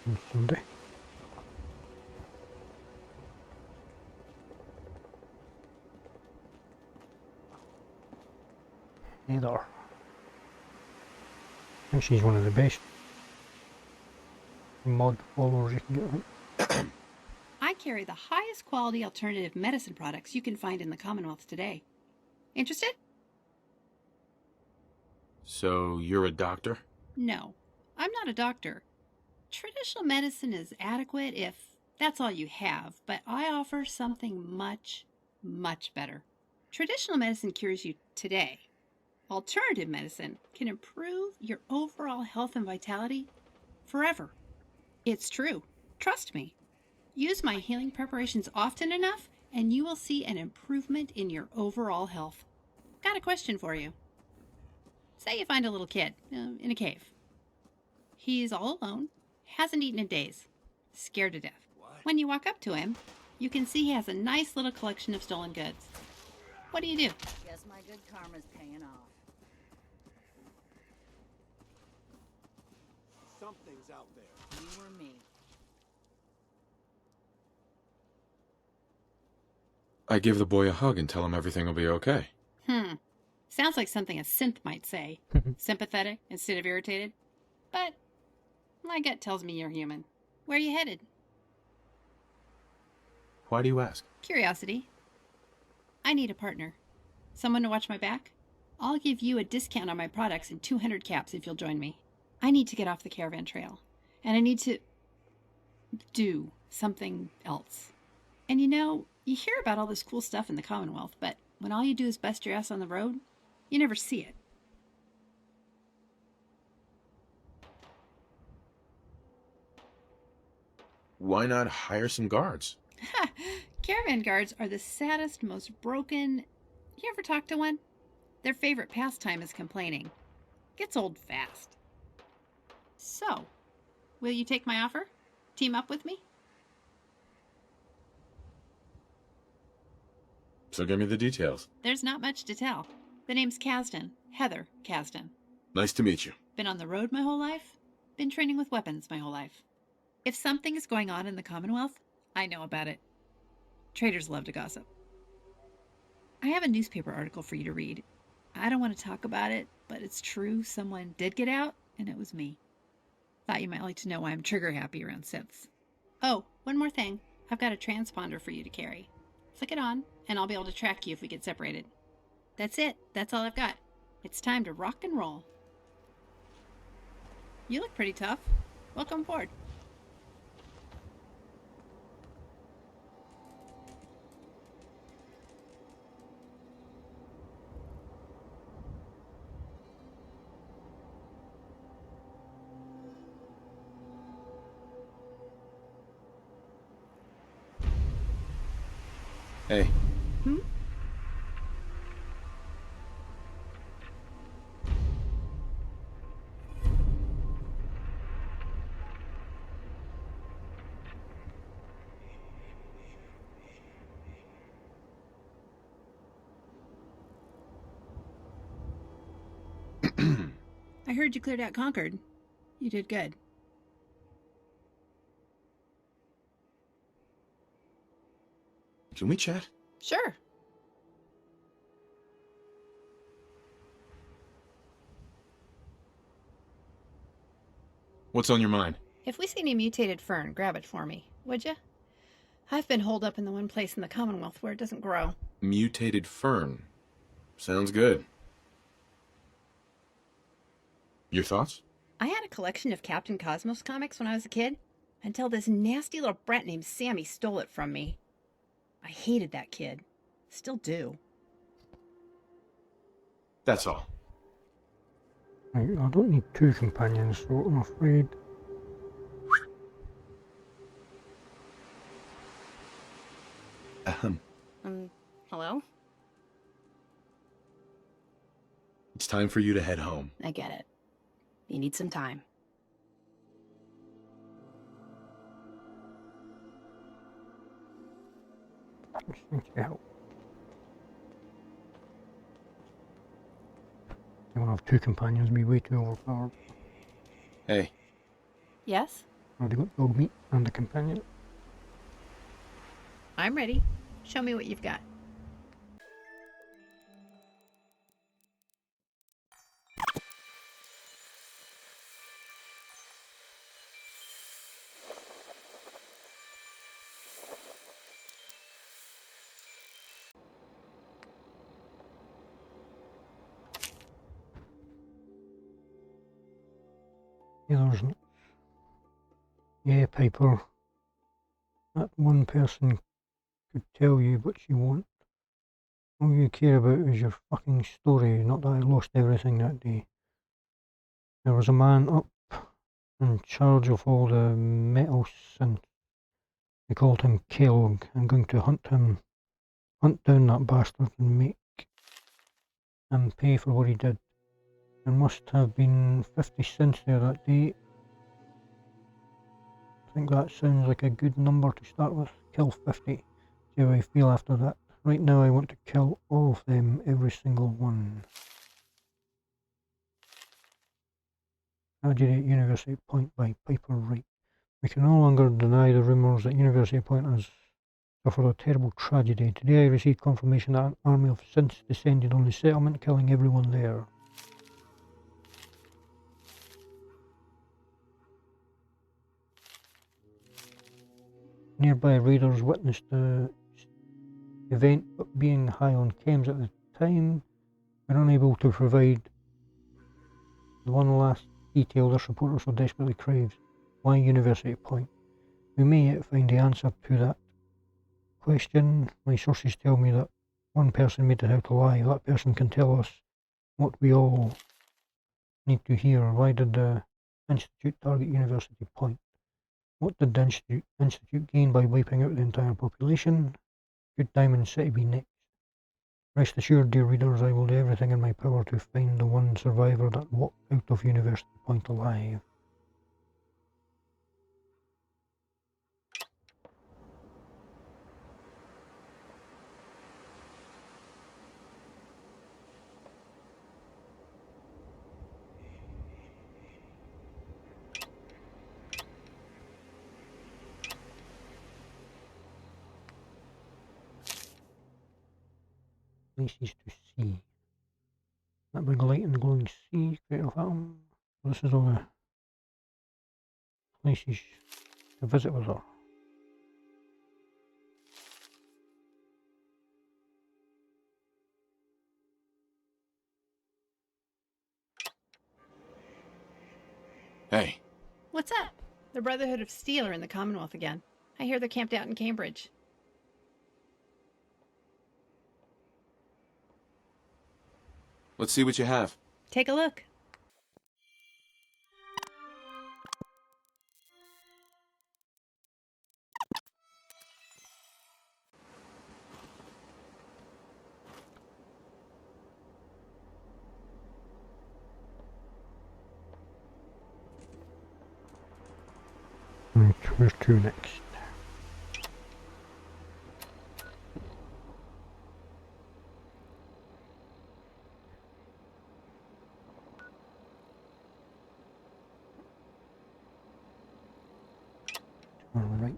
on Sunday. Hey there. I think she's one of the best mod followers you can get, I think. I carry the highest quality alternative medicine products you can find in the Commonwealth today. Interested? So, you're a doctor? No, I'm not a doctor. Traditional medicine is adequate if that's all you have, but I offer something much, much better. Traditional medicine cures you today. Alternative medicine can improve your overall health and vitality forever. It's true. Trust me. Use my healing preparations often enough, and you will see an improvement in your overall health. Got a question for you. Say you find a little kid in a cave. He's all alone, hasn't eaten in days, scared to death. When you walk up to him, you can see he has a nice little collection of stolen goods. What do you do? Guess my good karma's paying off. Something's out there. You or me. I give the boy a hug and tell him everything will be okay. Sounds like something a synth might say. Sympathetic instead of irritated. But my gut tells me you're human. Where are you headed? Why do you ask? Curiosity. I need a partner. Someone to watch my back? I'll give you a discount on my products and 200 caps if you'll join me. I need to get off the caravan trail. And I need to do something else. And you know, you hear about all this cool stuff in the Commonwealth, but when all you do is bust your ass on the road, you never see it. Why not hire some guards? Caravan guards are the saddest, most broken. You ever talk to one? Their favorite pastime is complaining. Gets old fast. So, will you take my offer? Team up with me? So give me the details. There's not much to tell. The name's Kasdan. Heather Kasdan. Nice to meet you. Been on the road my whole life. Been training with weapons my whole life. If something is going on in the Commonwealth, I know about it. Traders love to gossip. I have a newspaper article for you to read. I don't want to talk about it, but it's true. Someone did get out, and it was me. Thought you might like to know why I'm trigger happy around synths. Oh, one more thing. I've got a transponder for you to carry. Flick it on, and I'll be able to track you if we get separated. That's it. That's all I've got. It's time to rock and roll. You look pretty tough. Welcome aboard. Hey. I heard you cleared out Concord. You did good. Can we chat? Sure. What's on your mind? If we see any mutated fern, grab it for me, would you? I've been holed up in the one place in the Commonwealth where it doesn't grow. Mutated fern. Sounds good. Your thoughts? I had a collection of Captain Cosmos comics when I was a kid, until this nasty little brat named Sammy stole it from me. I hated that kid. Still do. That's all. I don't need two companions, so I'm afraid. Hello? It's time for you to head home. I get it. You need some time. Thank you for help. You want to have two companions be way too overpowered. Hey. Yes? Already got dog meat and a companion. I'm ready. Show me what you've got. Yeah, there's... Yeah, Piper. That one person could tell you, but she won't. All you care about is your fucking story, not that I lost everything that day. There was a man up in charge of all the metal synths. They called him Kellogg. I'm going to hunt down that bastard and make him pay for what he did. There must have been 50 cents there that day. I think that sounds like a good number to start with. Kill 50. See how I feel after that. Right now I want to kill all of them, every single one. Tragedy at University Point by Piper Wright. We can no longer deny the rumours that University Point has suffered a terrible tragedy. Today I received confirmation that an army of synths descended on the settlement, killing everyone there. Nearby raiders witnessed the event, but being high on chems at the time, were unable to provide the one last detail this reporter so desperately craves. Why University Point? We may yet find the answer to that question. My sources tell me that one person made it out alive. That person can tell us what we all need to hear. Why did the Institute target University Point? What did the Institute gain by wiping out the entire population? Could Diamond City be next? Rest assured, dear readers, I will do everything in my power to find the one survivor that walked out of University Point alive. Places to see. That big light and glowing sea, great of atom. This is all the places to visit with her. Hey, What's up? The Brotherhood of Steel are in the Commonwealth again. I hear they're camped out in Cambridge. let's see what you have. Take a look. Right, where's to next? Alright.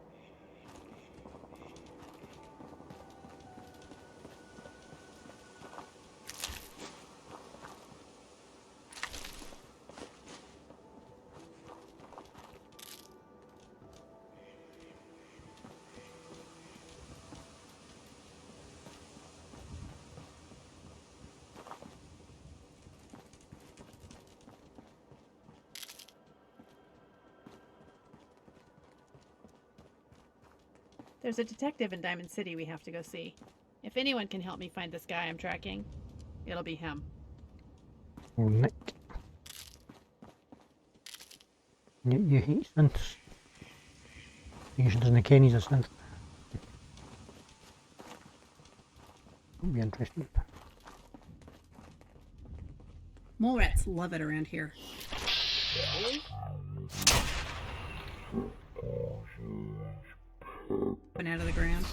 There's a detective in Diamond City we have to go see. If anyone can help me find this guy I'm tracking, it'll be him. Oh, Nick. You hate synths. You should doesn't ken he's a synth. That'll be interesting. Mole rats love it around here. Coming out of the ground.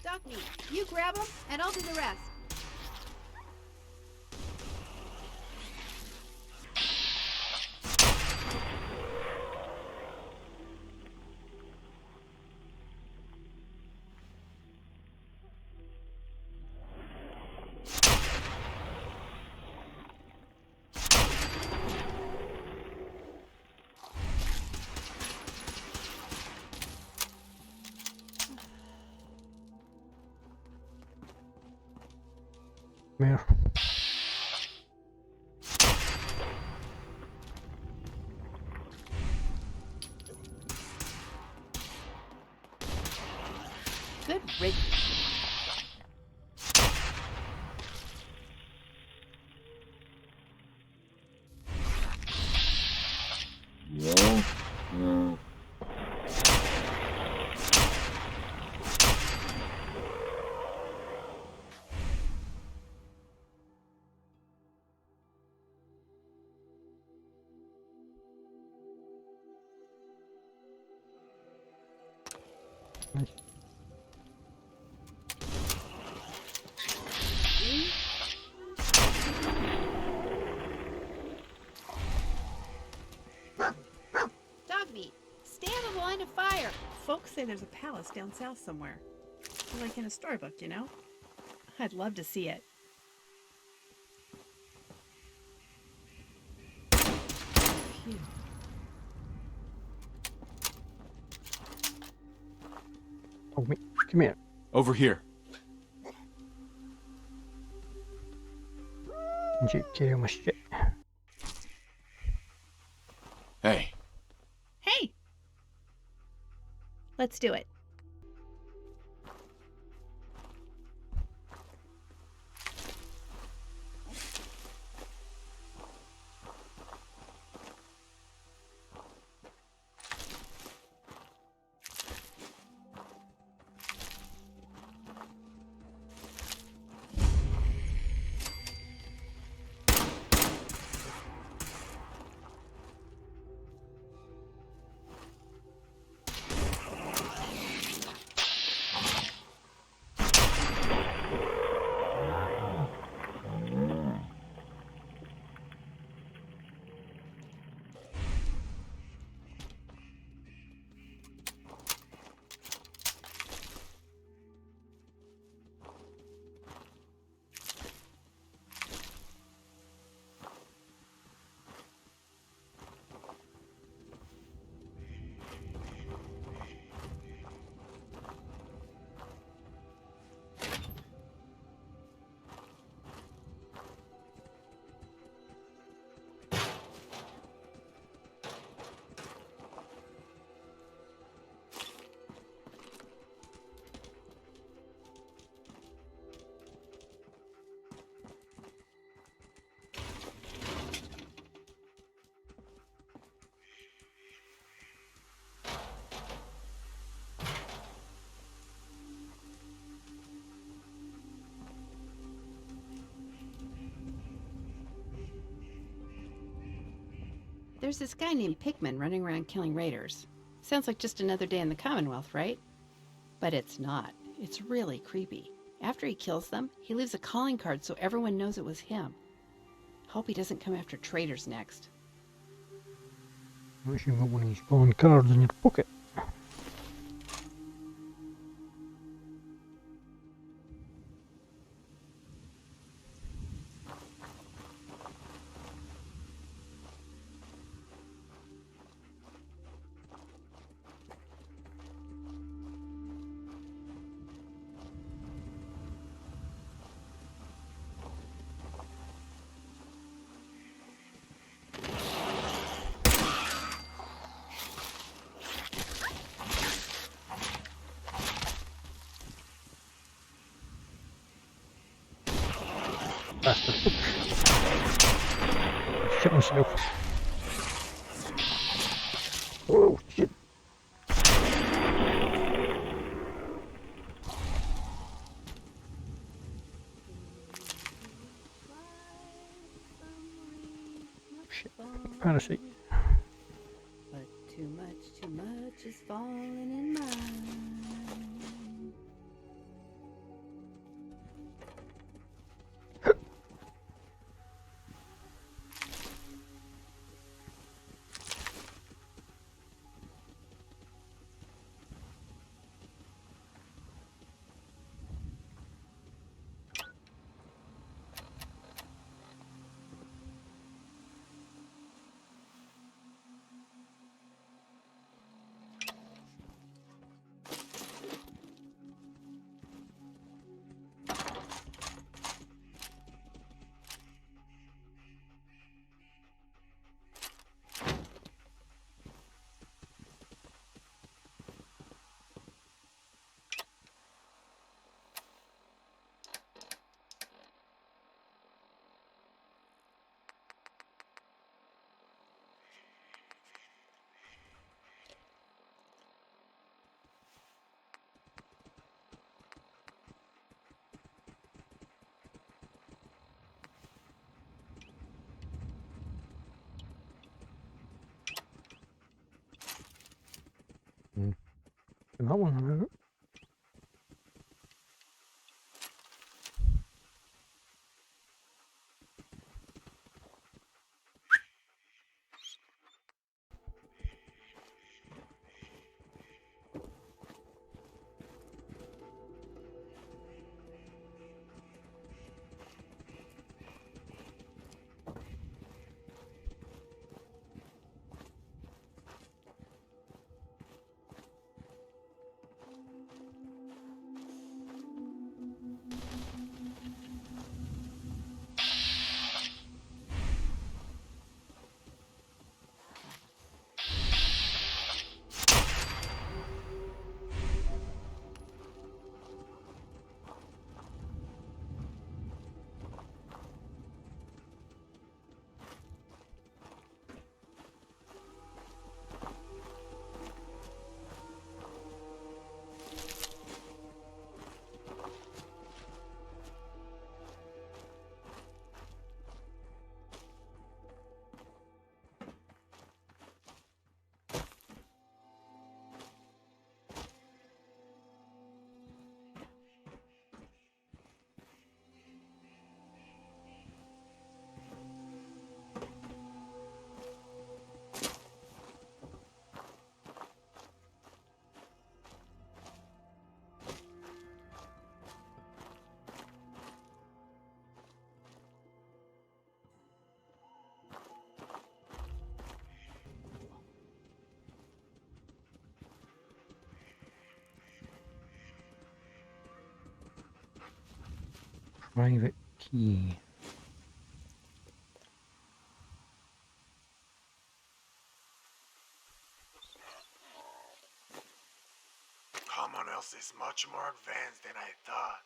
Duck me. You grab them, and I'll do the rest. nightmare. Good riddance. Nice. Dog meat. Stay out of the line of fire. Folks say there's a palace down south somewhere. Like in a storybook, you know? I'd love to see it. Phew. Oh, me. Come here. Over here. Take care of my shit. Hey, Hey! Let's do it. There's this guy named Pikmin running around killing raiders. Sounds like just another day in the Commonwealth, right? But it's not. It's really creepy. After he kills them, he leaves a calling card so everyone knows it was him. Hope he doesn't come after traitors next. Wish you got one of these calling cards in your pocket. Bastard. Shit myself. Oh shit. Shit. Parasite. But too much is falling in mine. Taking that one out. Private key. Commonwealth is much more advanced than I thought.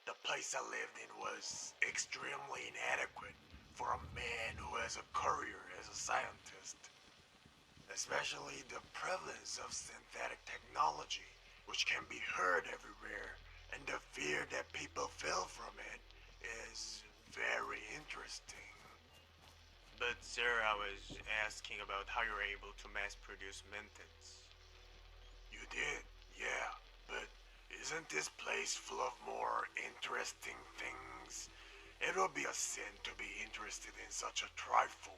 The place I lived in was extremely inadequate for a man who has a career as a scientist. Especially the prevalence of synthetic technology, which can be heard everywhere, and the fear that people feel from it is very interesting. But sir, I was asking about how you're able to mass produce Mutants. You did, yeah, but isn't this place full of more interesting things? It would be a sin to be interested in such a trifle.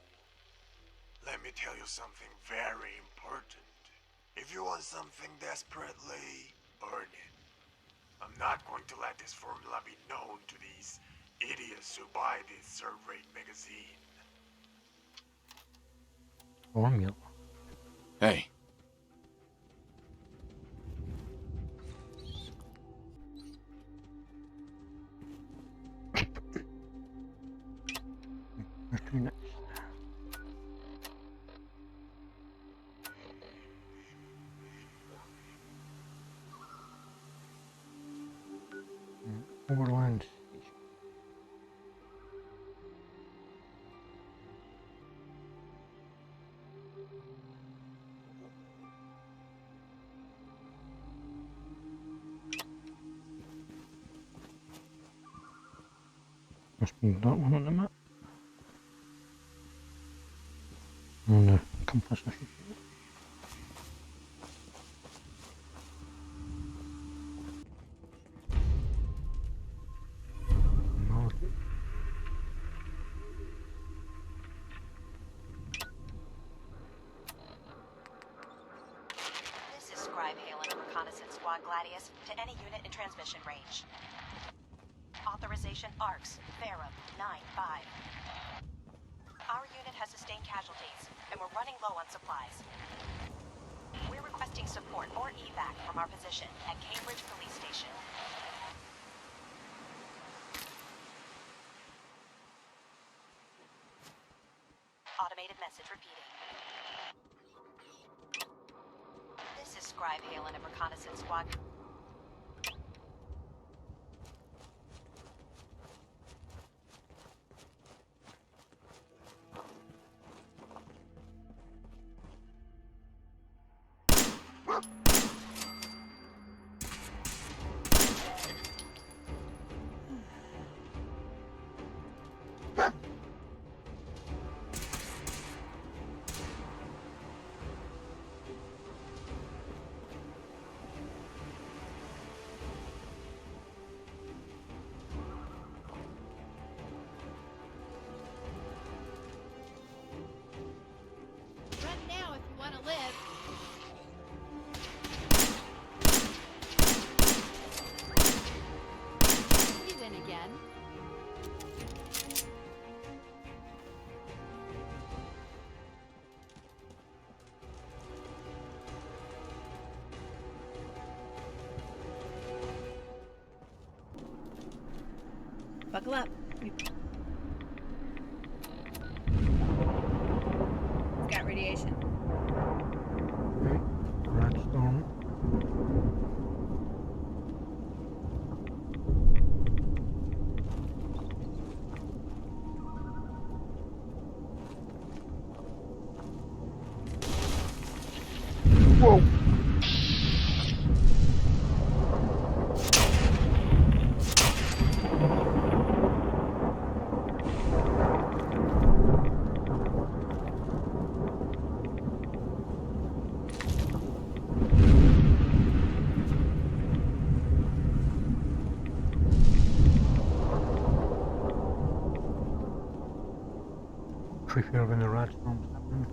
Let me tell you something very important. If you want something desperately, burn it. I'm not going to let this formula be known to these idiots who buy this third-rate magazine. Formula. Hey, Where's to next? Overland Station. Must be that one on the map. On the compass, I should say. Market. This is Scribe Halen of Reconnaissance Squad Gladius to any unit in transmission range. Authorization ARCS, Verum 9-5. Our unit has sustained casualties, and we're running low on supplies. We're requesting support or evac from our position at Cambridge Police Station. Automated message repeating. This is Scribe Halen of Reconnaissance Squad. Buckle up. It's got radiation. Right, rat storm. Whoa! Creepier when the rat storm's happening.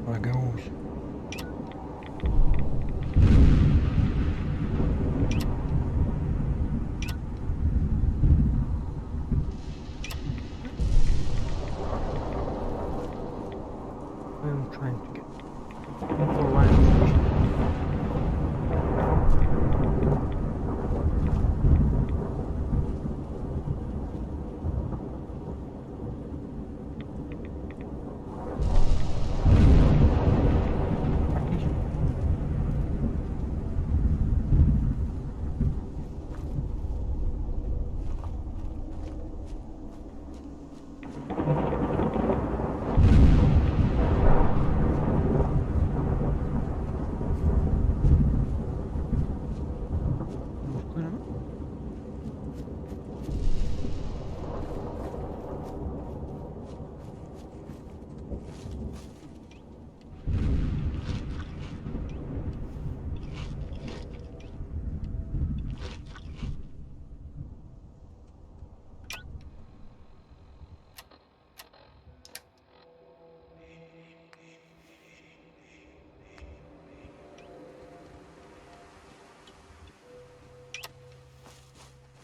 There goes. I'm trying to get the land.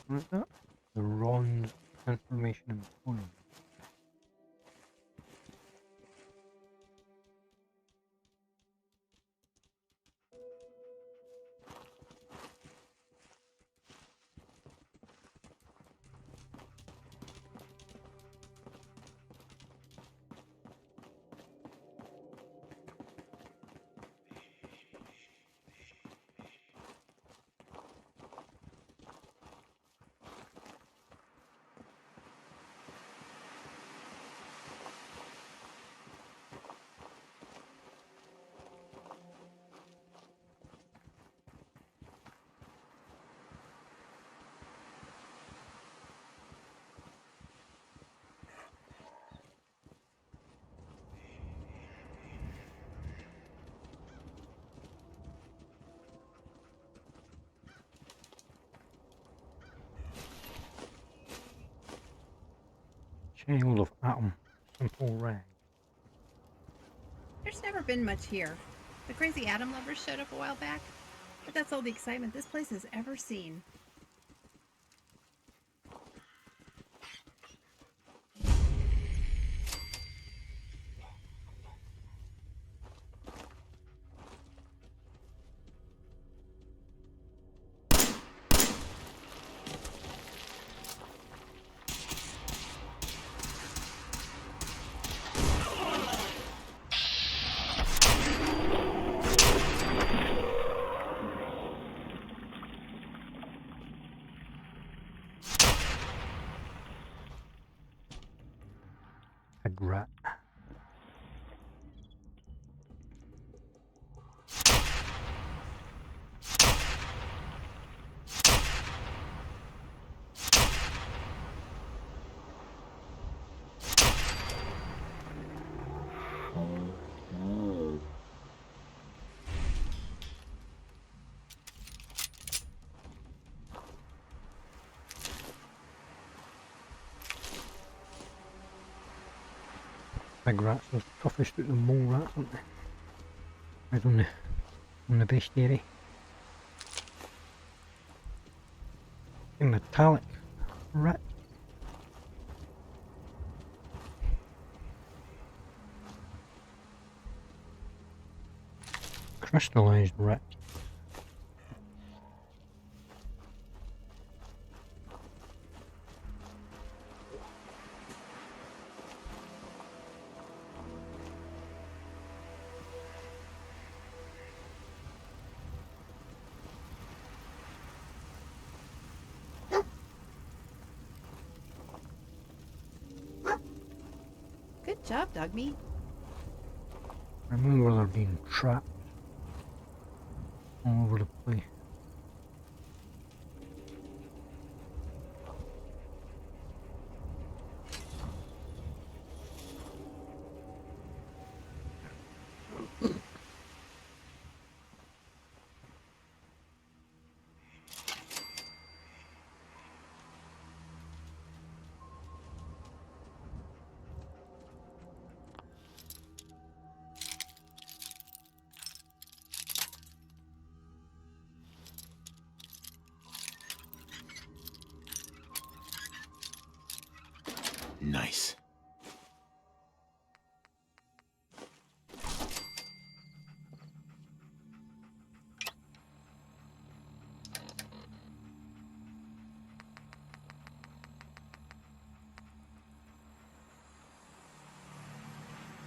What is that? The Ron transformation employee. Chain of atom, simple rag. There's never been much here. The crazy atom lovers showed up a while back, but that's all the excitement this place has ever seen. A rat. Big rats are the toughest out of the mole rats, aren't they? Right on the bestiary. A metallic rat. Crystallized rat. Good job, dog meat. I remember they're being trapped all over the place. Nice.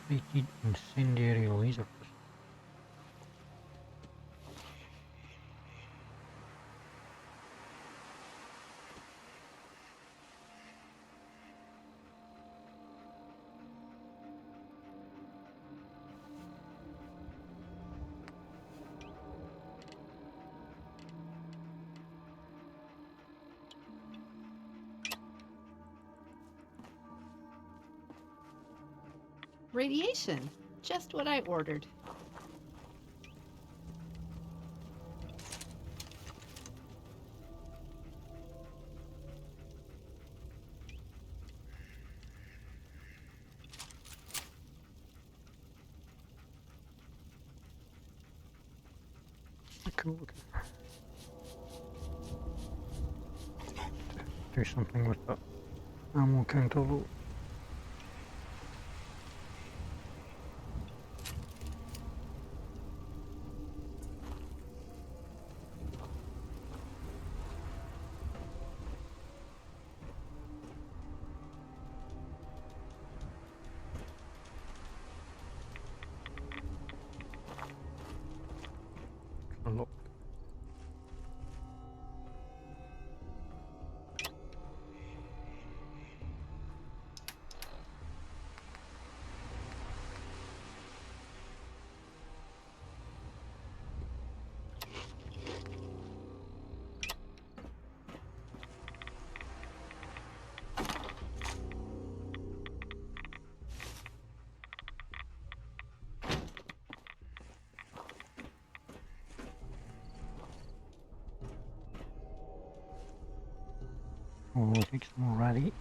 Rated incendiary laser pistol. Radiation. Just what I ordered. Cool. Do something with that ammo counter though. Look. Oh, I think some more radiates.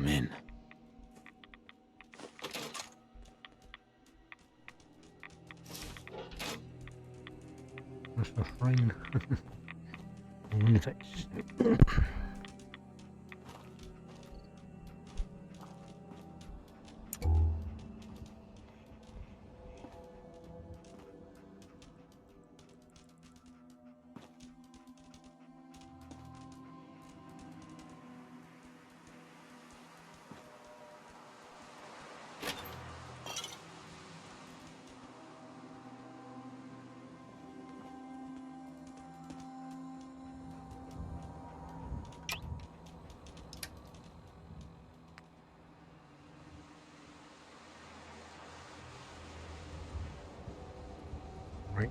I'm in. Mr. Fring. Lunatics. Right.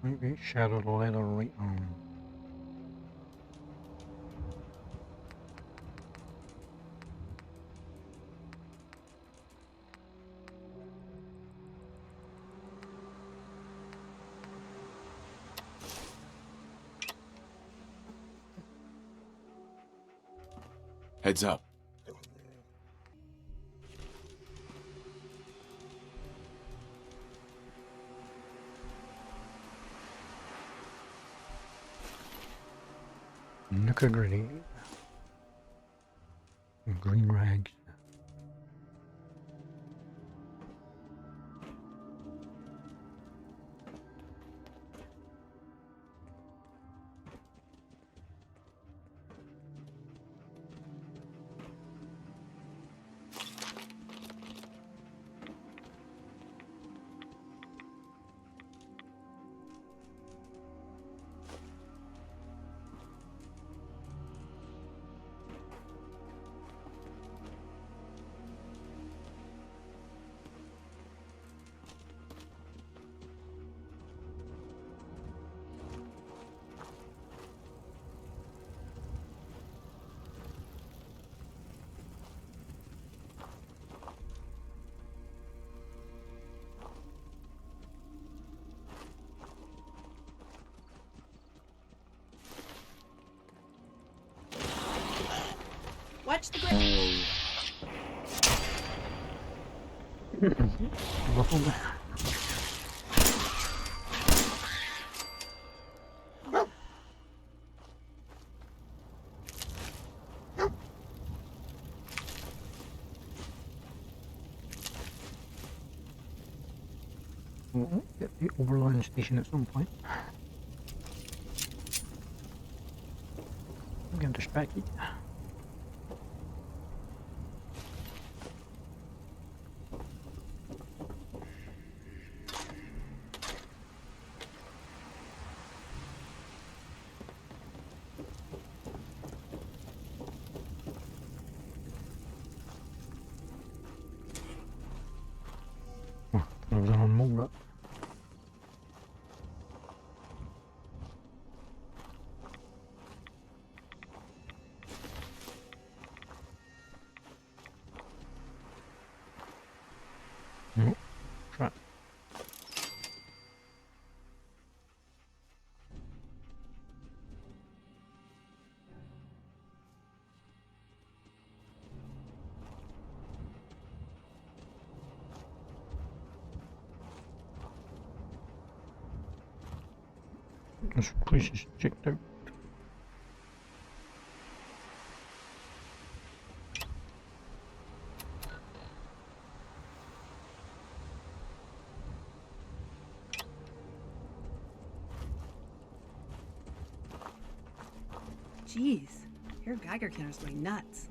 Maybe shadowed leather right on. Heads up. Nook a grenade. Green rags. Watch the ground. Muffled. We'll get the overland station at some point. I'm getting distracted. Oh, I was on mold up. Nope. Trap. This place is checked out. Jeez, your Geiger counter's going nuts.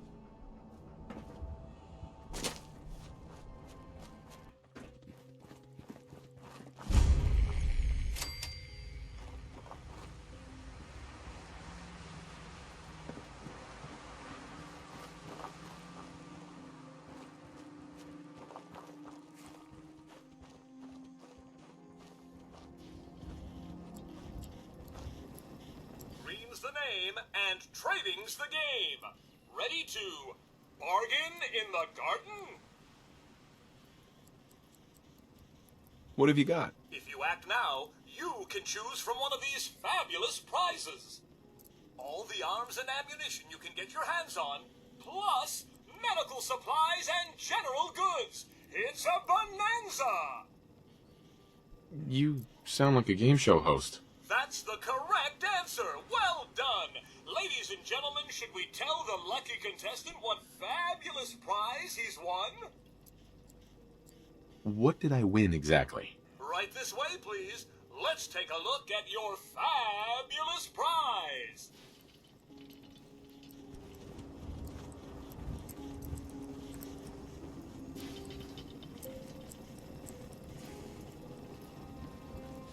Green's the name and trading's the game. Ready to bargain in the garden? What have you got? If you act now, you can choose from one of these fabulous prizes. All the arms and ammunition you can get your hands on, plus medical supplies and general goods. It's a bonanza! You sound like a game show host. That's the correct answer. Well done. Ladies and gentlemen, should we tell the lucky contestant what fabulous prize he's won? What did I win exactly? Right this way, please. Let's take a look at your fabulous prize.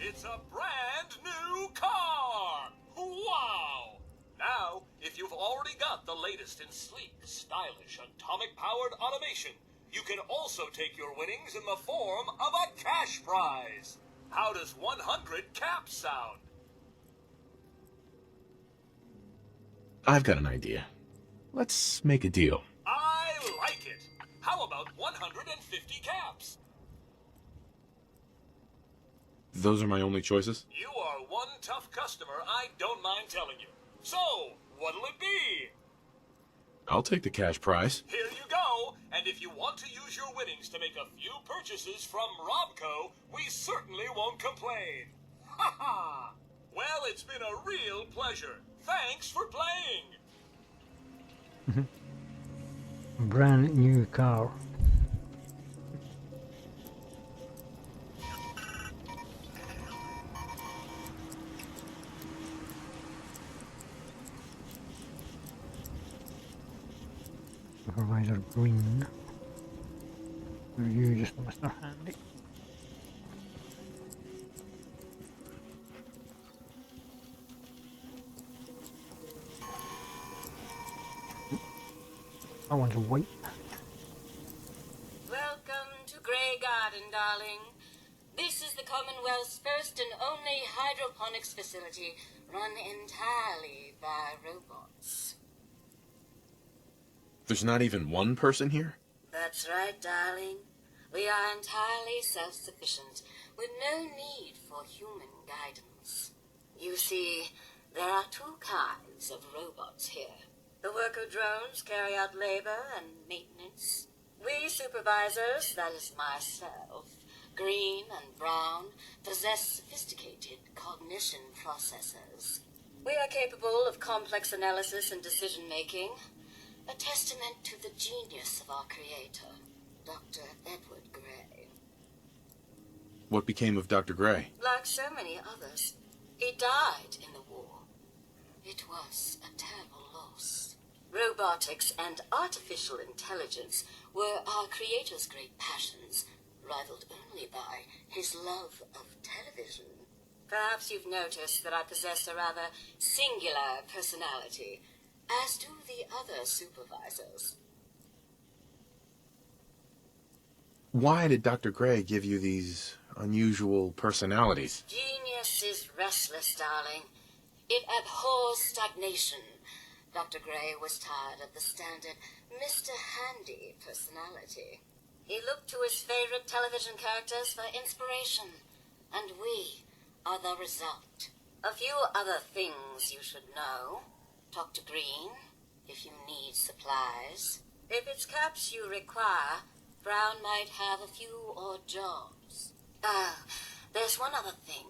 It's a brand new car! Wow! Now, if you've already got the latest in sleek, stylish, atomic-powered automation, you can also take your winnings in the form of a cash prize. How does 100 caps sound? I've got an idea. Let's make a deal. I like it. How about 150 caps? Those are my only choices? You are one tough customer, I don't mind telling you. So, what'll it be? I'll take the cash prize. Here you go, and if you want to use your winnings to make a few purchases from Robco, we certainly won't complain. Ha ha! Well, it's been a real pleasure. Thanks for playing. Brand new car. Supervisor Green. Or you just Mr. Handy. That one's white. Welcome to Grey Garden, darling. This is the Commonwealth's first and only hydroponics facility run entirely by robots. There's not even one person here? That's right, darling. We are entirely self-sufficient, with no need for human guidance. You see, there are two kinds of robots here. The worker drones carry out labor and maintenance. We supervisors, that is myself, Green and Brown, possess sophisticated cognition processors. We are capable of complex analysis and decision-making, a testament to the genius of our creator, Dr. Edward Gray. What became of Dr. Gray? Like so many others, he died in the war. It was a terrible loss. Robotics and artificial intelligence were our creator's great passions, rivaled only by his love of television. Perhaps you've noticed that I possess a rather singular personality, as do the other supervisors. Why did Dr. Gray give you these unusual personalities? Genius is restless, darling. It abhors stagnation. Dr. Gray was tired of the standard Mr. Handy personality. He looked to his favorite television characters for inspiration, and we are the result. A few other things you should know. Talk to Green if you need supplies. If it's caps you require, Brown might have a few odd jobs. There's one other thing.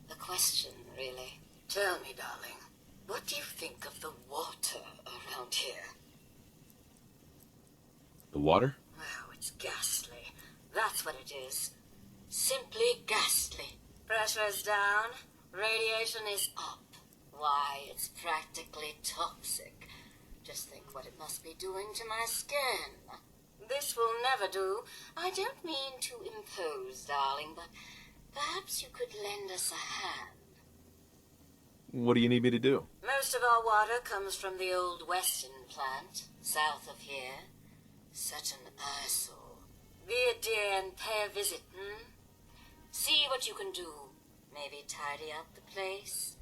A question, really. Tell me, darling, what do you think of the water around here? The water? Oh, it's ghastly. That's what it is. Simply ghastly. Pressure's down. Radiation is up. Why, it's practically toxic. Just think what it must be doing to my skin. This will never do. I don't mean to impose, darling, but perhaps you could lend us a hand. What do you need me to do? Most of our water comes from the old Weston plant, south of here. Such an eyesore. Be a dear and pay a visit, See what you can do. Maybe tidy up the place.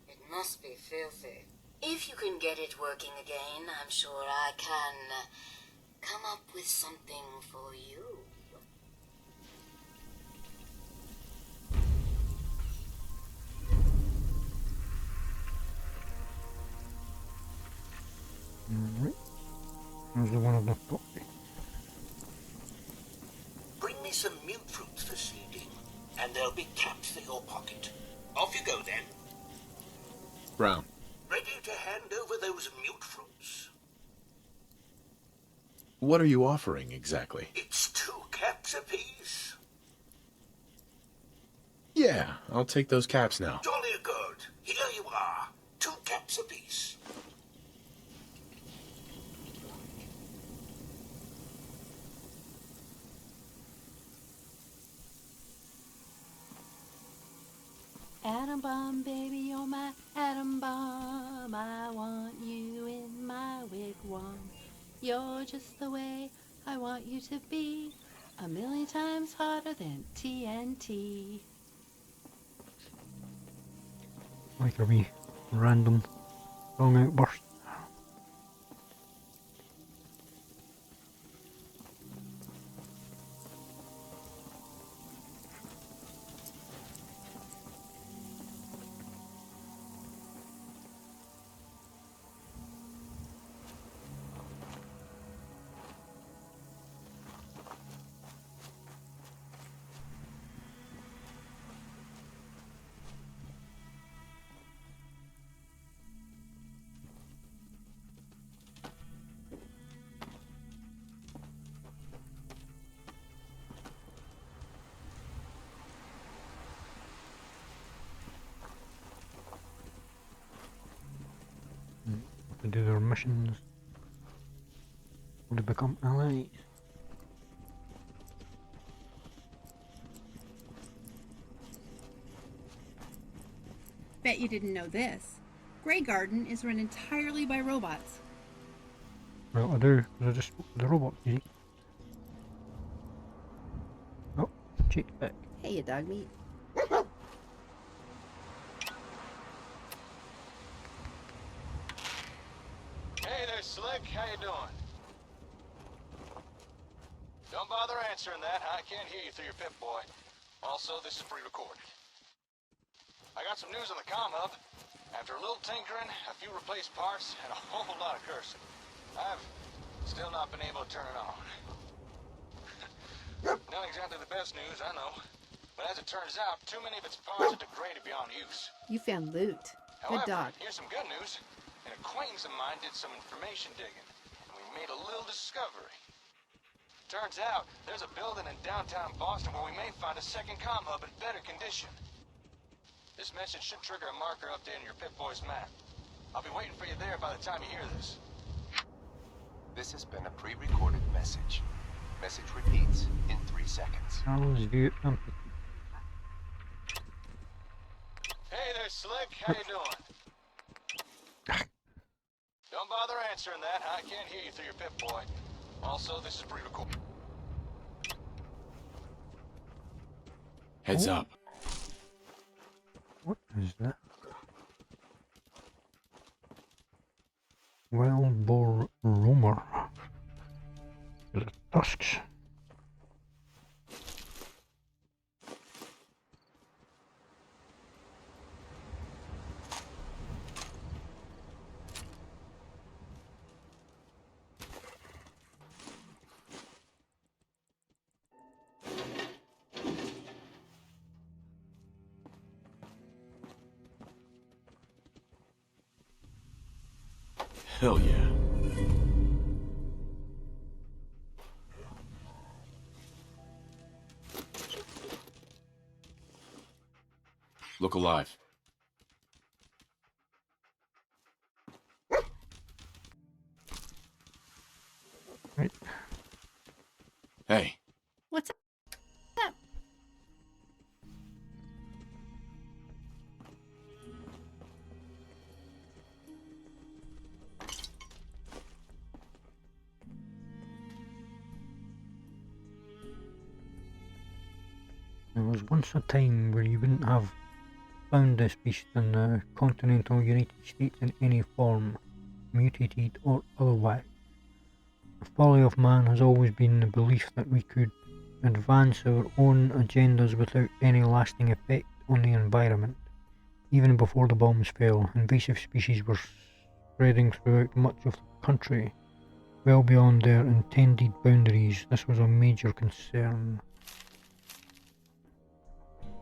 It must be filthy. If you can get it working again, I'm sure I can come up with something for you. Right. There's the one of the top. Bring me some mute fruits for seeding, and there'll be caps for your pocket. Off you go then. Brown. Ready to hand over those mute fruits? What are you offering exactly? It's 2 caps apiece. Yeah, I'll take those caps now. Jolly good. Here you are. 2 caps apiece. Atom bomb, baby, you're my atom bomb. I want you in my wigwam. You're just the way I want you to be. A million times hotter than TNT. Like a wee random song outburst. To do their missions to become allies. Bet you didn't know this. Grey Garden is run entirely by robots. Well, I do, because I just spoke to the robot, you see. Oh, check back. Hey, you dog meat. Hey there, Slick. How you doing? Don't bother answering that. I can't hear you through your Pip-Boy. Also, this is pre-recorded. I got some news on the comm hub. After a little tinkering, a few replaced parts, and a whole lot of cursing, I've still not been able to turn it on. Not exactly the best news, I know. But as it turns out, too many of its parts are degraded beyond use. You found loot. Good However, dog. here's some good news. An acquaintance of mine did some information digging, and we made a little discovery. Turns out, there's a building in downtown Boston where we may find a second comm hub in better condition. This message should trigger a marker update on your Pip-Boy's map. I'll be waiting for you there by the time you hear this. This has been a pre-recorded message. Message repeats in 3 seconds. Charles View Empty. Hey there, Slick. How you doing? Don't bother answering that. I can't hear you through your Pip-Boy. Also, this is pre-recorded. Heads up. What is that? Wild boar roamer. The tusks. Hell yeah. Look alive. Right. Hey. What's up? There was once a time where you wouldn't have found this beast in the continental United States in any form, mutated or otherwise. The folly of man has always been the belief that we could advance our own agendas without any lasting effect on the environment. Even before the bombs fell, invasive species were spreading throughout much of the country, well beyond their intended boundaries. This was a major concern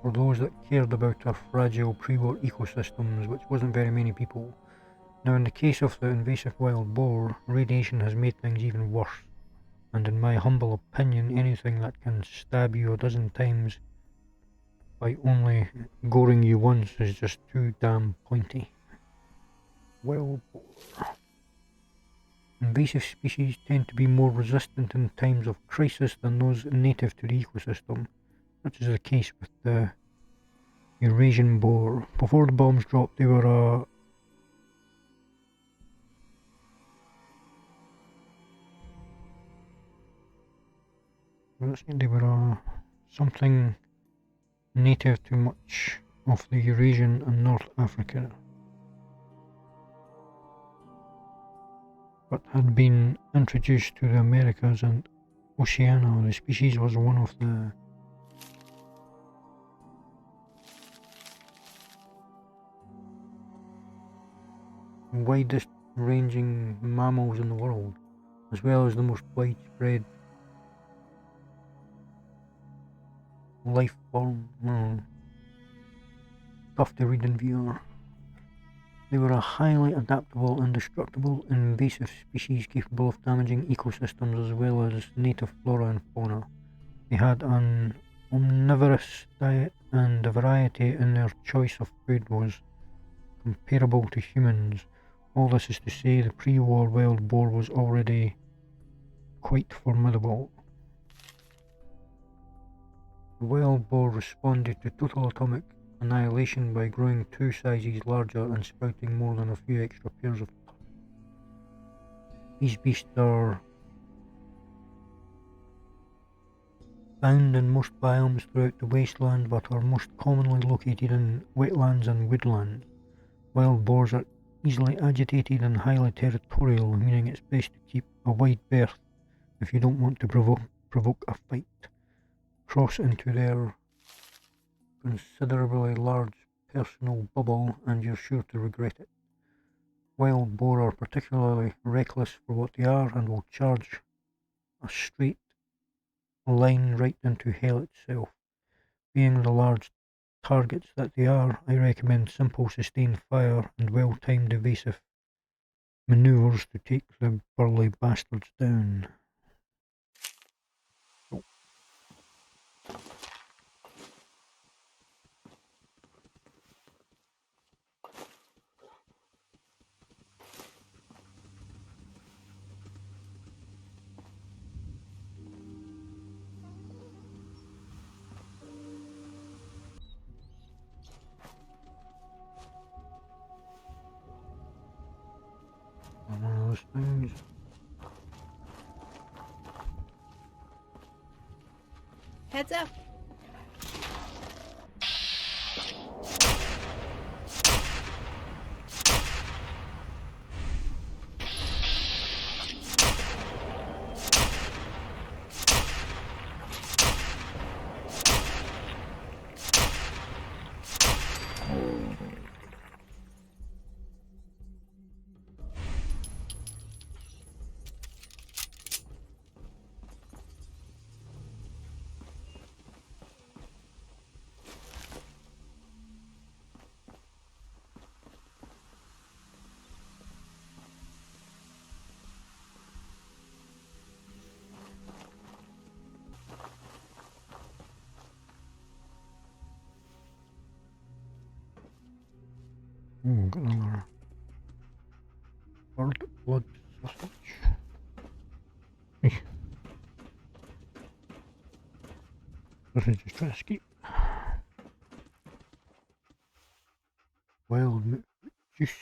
for those that cared about our fragile pre-war ecosystems, which wasn't very many people. Now, in the case of the invasive wild boar, radiation has made things even worse, and in my humble opinion, anything that can stab you a dozen times by only goring you once is just too damn pointy. Wild boar. Invasive species tend to be more resistant in times of crisis than those native to the ecosystem, such is the case with the Eurasian boar. Before the bombs dropped, they were something native to much of the Eurasian and North Africa, but had been introduced to the Americas and Oceania. The species was one of the widest ranging mammals in the world, as well as the most widespread life form. Tough to read in VR. They were a highly adaptable, indestructible, invasive species capable of damaging ecosystems as well as native flora and fauna. They had an omnivorous diet, and the variety in their choice of food was comparable to humans. All this is to say, the pre-war wild boar was already quite formidable. The wild boar responded to total atomic annihilation by growing 2 sizes larger and sprouting more than a few extra pairs of teeth. These beasts are found in most biomes throughout the wasteland, but are most commonly located in wetlands and woodlands. Wild boars are easily agitated and highly territorial, meaning it's best to keep a wide berth if you don't want to provoke a fight. Cross into their considerably large personal bubble and you're sure to regret it. Wild boar are particularly reckless for what they are and will charge a straight line right into hell itself. Being the large targets that they are, I recommend simple sustained fire and well-timed evasive maneuvers to take the burly bastards down. One of those things. Heads up. Got another bird blood sausage. Sausage is trying to escape. Wild milk juice.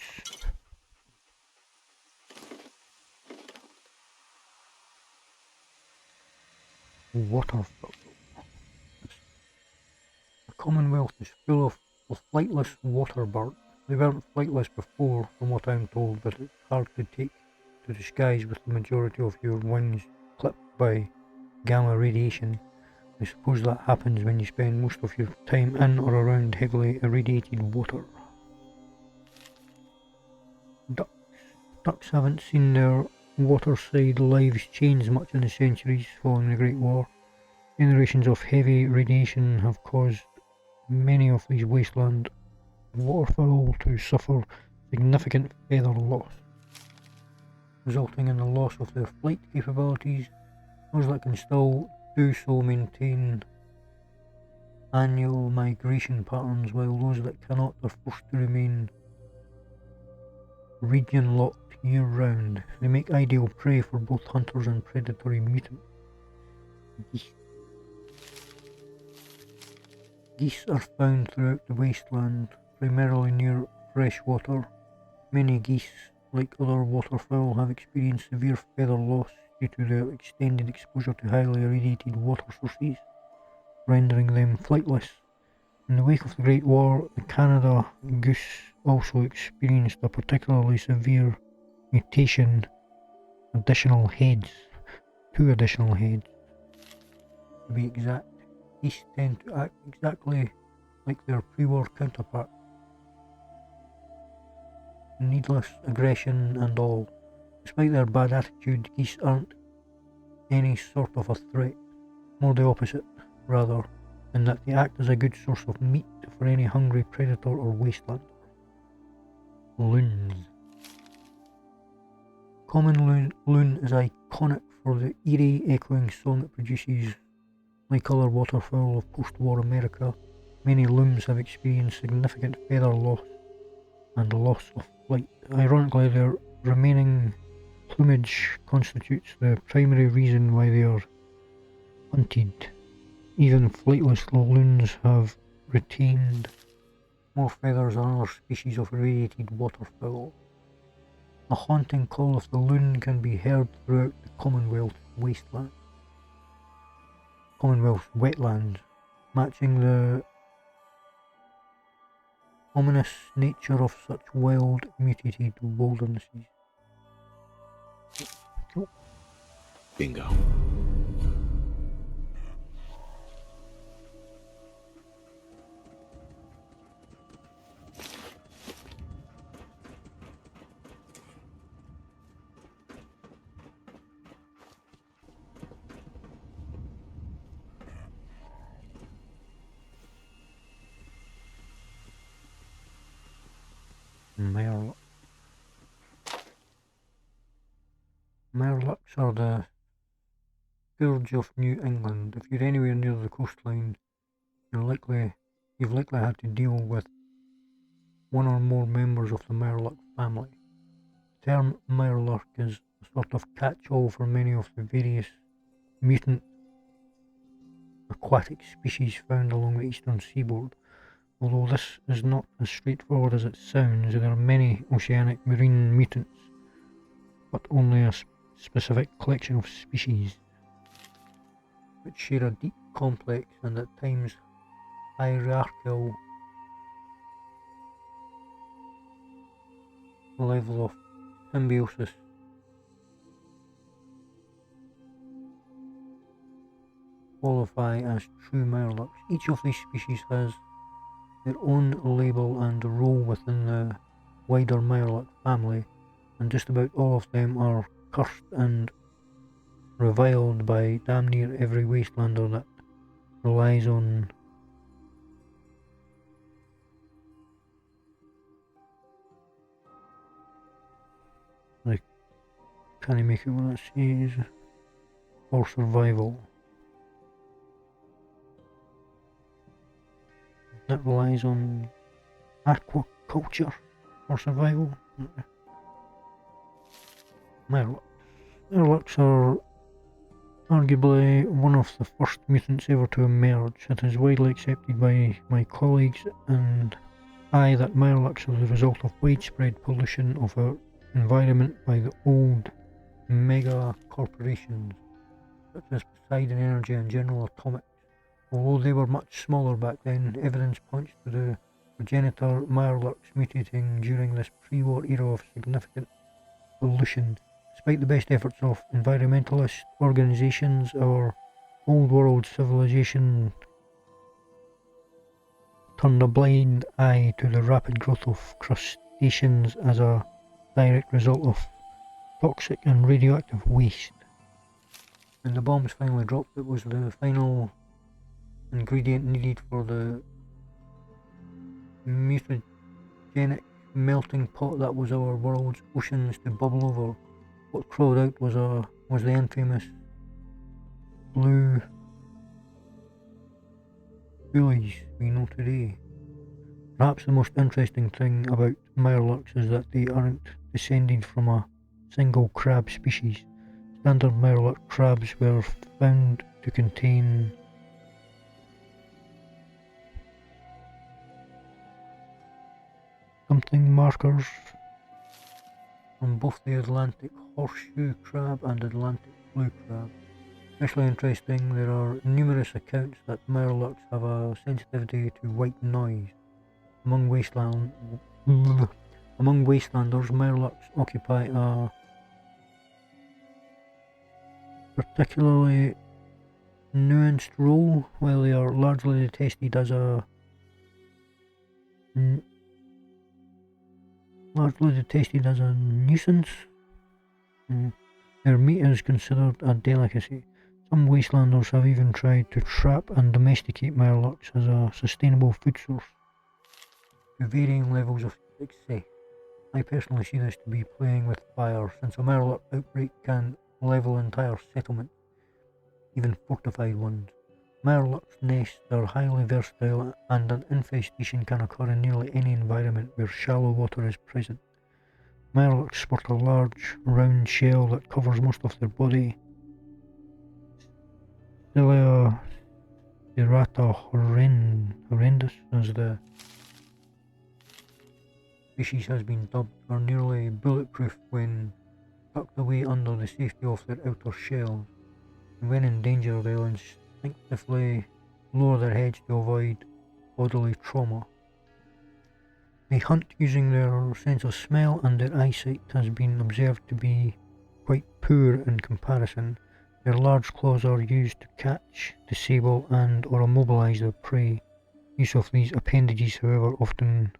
Water filter. The Commonwealth is full of flightless water birds. They weren't flightless before, from what I'm told, but it's hard to take to the skies with the majority of your wings clipped by gamma radiation. I suppose that happens when you spend most of your time in or around heavily irradiated water. Ducks. ducks haven't seen their waterside lives change much in the centuries following the Great War. Generations of heavy radiation have caused many of these wasteland waterfowl to suffer significant feather loss, resulting in the loss of their flight capabilities. Those that can still do so maintain annual migration patterns, while those that cannot are forced to remain region locked year round. They make ideal prey for both hunters and predatory mutant geese. Geese are found throughout the wasteland, primarily near fresh water. Many geese, like other waterfowl, have experienced severe feather loss due to their extended exposure to highly irradiated water sources, rendering them flightless. In the wake of the Great War, the Canada goose also experienced a particularly severe mutation, two additional heads to be exact. Geese tend to act exactly like their pre-war counterparts. Needless aggression and all. Despite their bad attitude, geese aren't any sort of a threat. More the opposite, rather, in that they act as a good source of meat for any hungry predator or wastelander. Loons. Common loon is iconic for the eerie, echoing song it produces. Like other waterfowl of post-war America, many loons have experienced significant feather loss and loss of flight. Ironically, their remaining plumage constitutes the primary reason why they are hunted. Even flightless loons have retained more feathers than other species of irradiated waterfowl. A haunting call of the loon can be heard throughout the Commonwealth wetlands, matching the ominous nature of such wild, mutated wildernesses. Bingo. Merlucks are the scourge of New England. If you're anywhere near the coastline, you've likely had to deal with one or more members of the Merluck family. The term Merluck is a sort of catch-all for many of the various mutant aquatic species found along the eastern seaboard. Although this is not as straightforward as it sounds, there are many oceanic marine mutants, but only a specific collection of species which share a deep, complex, and at times hierarchical level of symbiosis. Qualify as true Merlucks. Each of these species has their own label and role within the wider Merluck family, and just about all of them are cursed and reviled by damn near every wastelander that relies on I can't make it what it says, or survival. That relies on aquaculture for survival. Merlucks are arguably one of the first mutants ever to emerge. It is widely accepted by my colleagues and I that Merlucks are the result of widespread pollution of our environment by the old mega corporations such as Poseidon Energy and General Atomics. Although they were much smaller back then, evidence points to the progenitor Merlucks mutating during this pre-war era of significant pollution. Despite the best efforts of environmentalist organizations, our old world civilization turned a blind eye to the rapid growth of crustaceans as a direct result of toxic and radioactive waste. When the bombs finally dropped, it was the final ingredient needed for the mutagenic melting pot that was our world's oceans to bubble over. What crawled out was the infamous blue buoys we know today. Perhaps the most interesting thing about Mirelurks is that they aren't descended from a single crab species. Standard Mirelurk crabs were found to contain something markers from both the Atlantic horseshoe crab and Atlantic blue crab. Especially interesting, there are numerous accounts that Mirelurks have a sensitivity to white noise. Among wastelanders, Mirelurks occupy a particularly nuanced role. While they are largely detested as a nuisance, their meat is considered a delicacy. Some wastelanders have even tried to trap and domesticate Mirelurks as a sustainable food source, to varying levels of success. I personally see this to be playing with fire, since a Mirelurk outbreak can level entire settlements, even fortified ones. Mirelurks' nests are highly versatile, and an infestation can occur in nearly any environment where shallow water is present. Mirelurks sport a large, round shell that covers most of their body. Cilia serrata horrendus, as the species has been dubbed, are nearly bulletproof when tucked away under the safety of their outer shell, and when in danger they'll instinctively lower their heads to avoid bodily trauma. They hunt using their sense of smell, and their eyesight has been observed to be quite poor in comparison. Their large claws are used to catch, disable and or immobilize their prey. Use of these appendages, however, often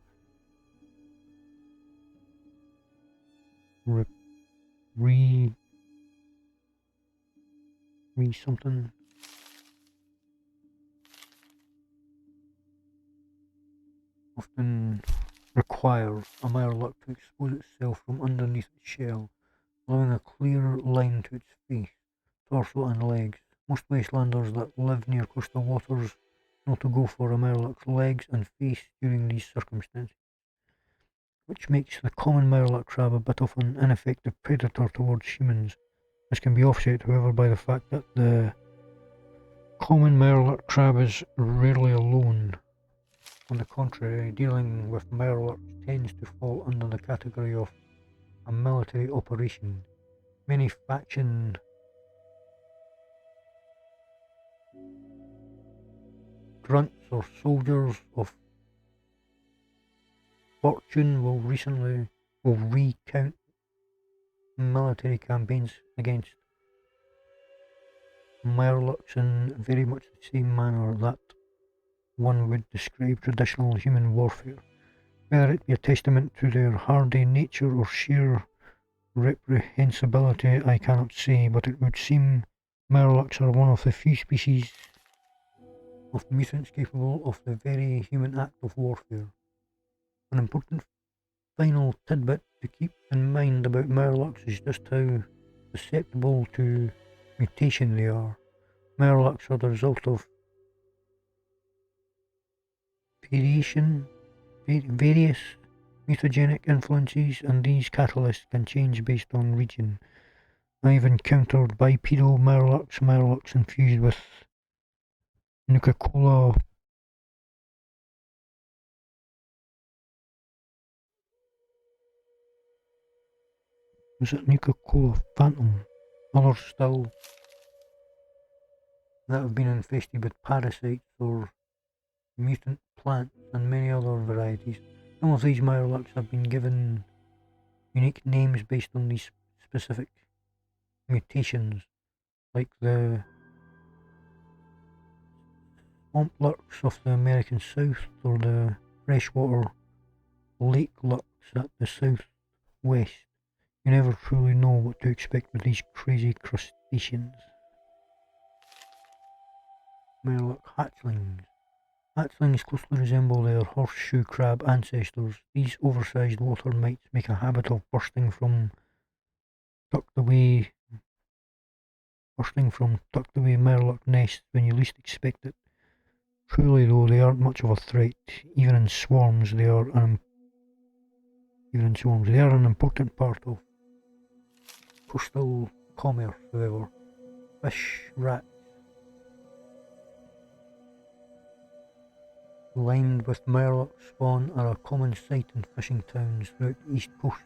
requires a Mirelurk to expose itself from underneath its shell, allowing a clear line to its face, torso and legs. Most wastelanders that live near coastal waters know to go for a Mirelurk's legs and face during these circumstances, which makes the common Mirelurk crab a bit of an ineffective predator towards humans. This can be offset, however, by the fact that the common Mirelurk crab is rarely alone. On the contrary, dealing with Mirelurks tends to fall under the category of a military operation. Many faction grunts or soldiers of fortune will recount military campaigns against Mirelurks in very much the same manner that one would describe traditional human warfare. Whether it be a testament to their hardy nature or sheer reprehensibility, I cannot say, but it would seem Mirelurks are one of the few species of mutants capable of the very human act of warfare. An important final tidbit to keep in mind about Mirelurks is just how susceptible to mutation they are. Mirelurks are the result of various mutagenic influences, and these catalysts can change based on region. I've encountered bipedal Mirelurks infused with Nuka-Cola Phantom. Others still that have been infested with parasites or mutant plants and many other varieties. Some of these Mirelurks have been given unique names based on these specific mutations, like the swamp lurks of the American South or the freshwater lake lurks at the southwest. You never truly know what to expect with these crazy crustaceans. Murloc hatchlings. Hatchlings closely resemble their horseshoe crab ancestors. These oversized water mites make a habit of bursting from tucked away Murloc nests when you least expect it. Truly though, they aren't much of a threat. Even in swarms, they are an important part of coastal commerce, however. Fish, rats, lined with Murloc spawn are a common sight in fishing towns throughout the East Coast.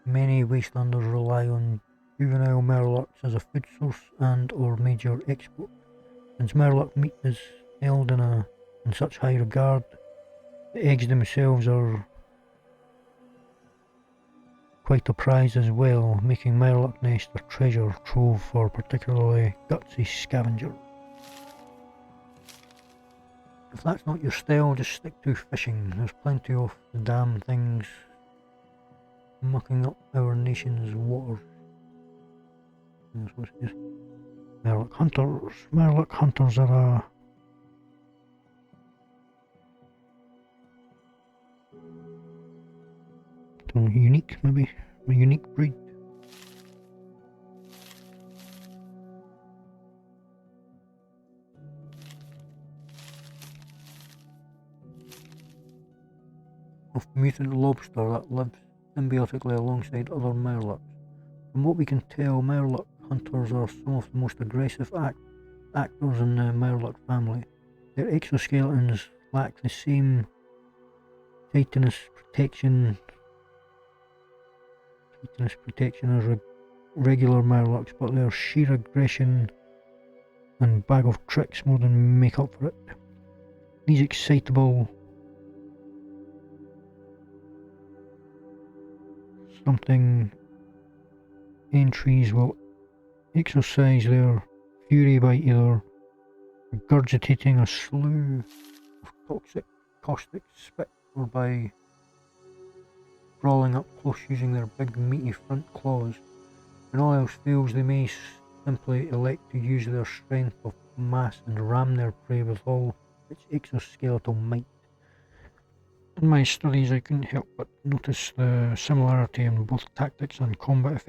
Many wastelanders rely on juvenile Murlocs as a food source and or major export. Since Murloc meat is held in such high regard, the eggs themselves are quite a prize as well, making Murloc nest a treasure trove for particularly gutsy scavengers. If that's not your style, just stick to fishing. There's plenty of the damn things mucking up our nation's waters. That's what it is. Murloc hunters. Murloc hunters are a unique breed. Of mutant lobster that lives symbiotically alongside other Murlocs. From what we can tell, Murloc hunters are some of the most aggressive actors in the Murloc family. Their exoskeletons lack the same chitinous protection as regular Murlocs, but their sheer aggression and bag of tricks more than make up for it. These excitable something entries will exercise their fury by either regurgitating a slew of toxic caustic spit or by crawling up close using their big meaty front claws. When all else fails, they may simply elect to use their strength of mass and ram their prey with all its exoskeletal might. In my studies, I couldn't help but notice the similarity in both tactics and combat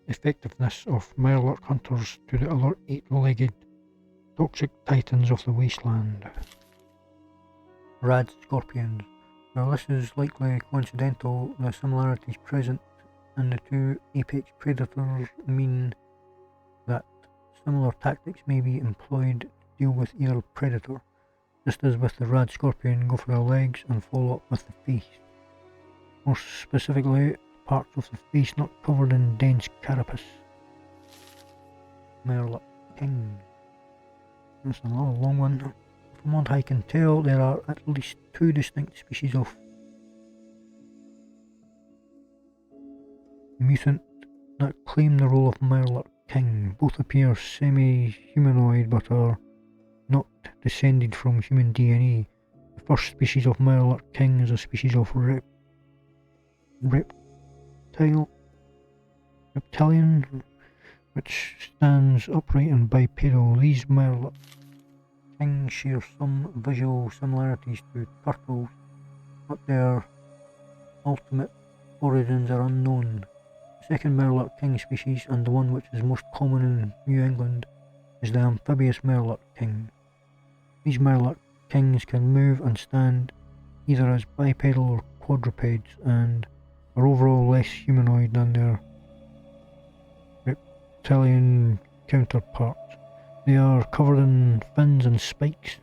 effectiveness of Murloc hunters to the other eight-legged toxic titans of the wasteland. Rad scorpions. While this is likely coincidental, the similarities present in the two apex predators mean that similar tactics may be employed to deal with either predator. Just as with the rad scorpion, go for the legs and follow up with the face. More specifically, parts of the face not covered in dense carapace. Murloc king. That's another long one. From what I can tell, there are at least two distinct species of mutant that claim the role of Murloc king. Both appear semi-humanoid but are not descended from human DNA. The first species of Murloc king is a species of reptilian, which stands upright and bipedal. These Murloc kings share some visual similarities to turtles, but their ultimate origins are unknown. The second Murloc king species, and the one which is most common in New England, is the amphibious Murloc king. These Murloc kings can move and stand either as bipedal or quadrupeds and are overall less humanoid than their reptilian counterparts. They are covered in fins and spikes.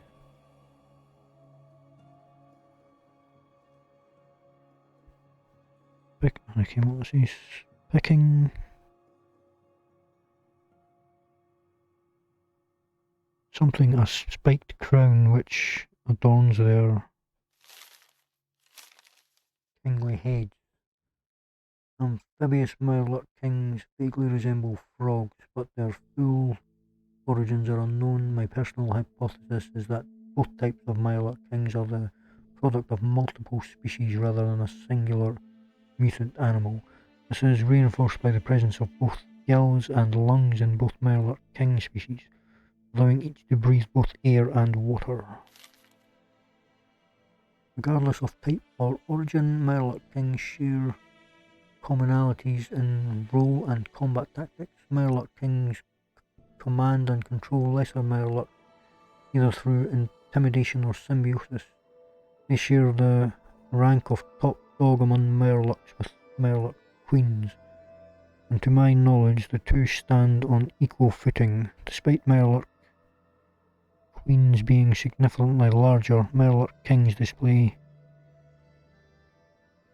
Picking. Something, a spiked crown which adorns their kingly heads. Amphibious Murloc kings vaguely resemble frogs, but their full origins are unknown. My personal hypothesis is that both types of Murloc kings are the product of multiple species rather than a singular mutant animal. This is reinforced by the presence of both gills and lungs in both Mirelurk king species, allowing each to breathe both air and water. Regardless of type or origin, Mirelurk kings share commonalities in role and combat tactics. Mirelurk kings command and control lesser Mirelurk either through intimidation or symbiosis. They share the rank of top dog among Mirelurks with Mirelurk queens, and to my knowledge the two stand on equal footing. Despite Mirelurk queens being significantly larger, Mirelurk kings display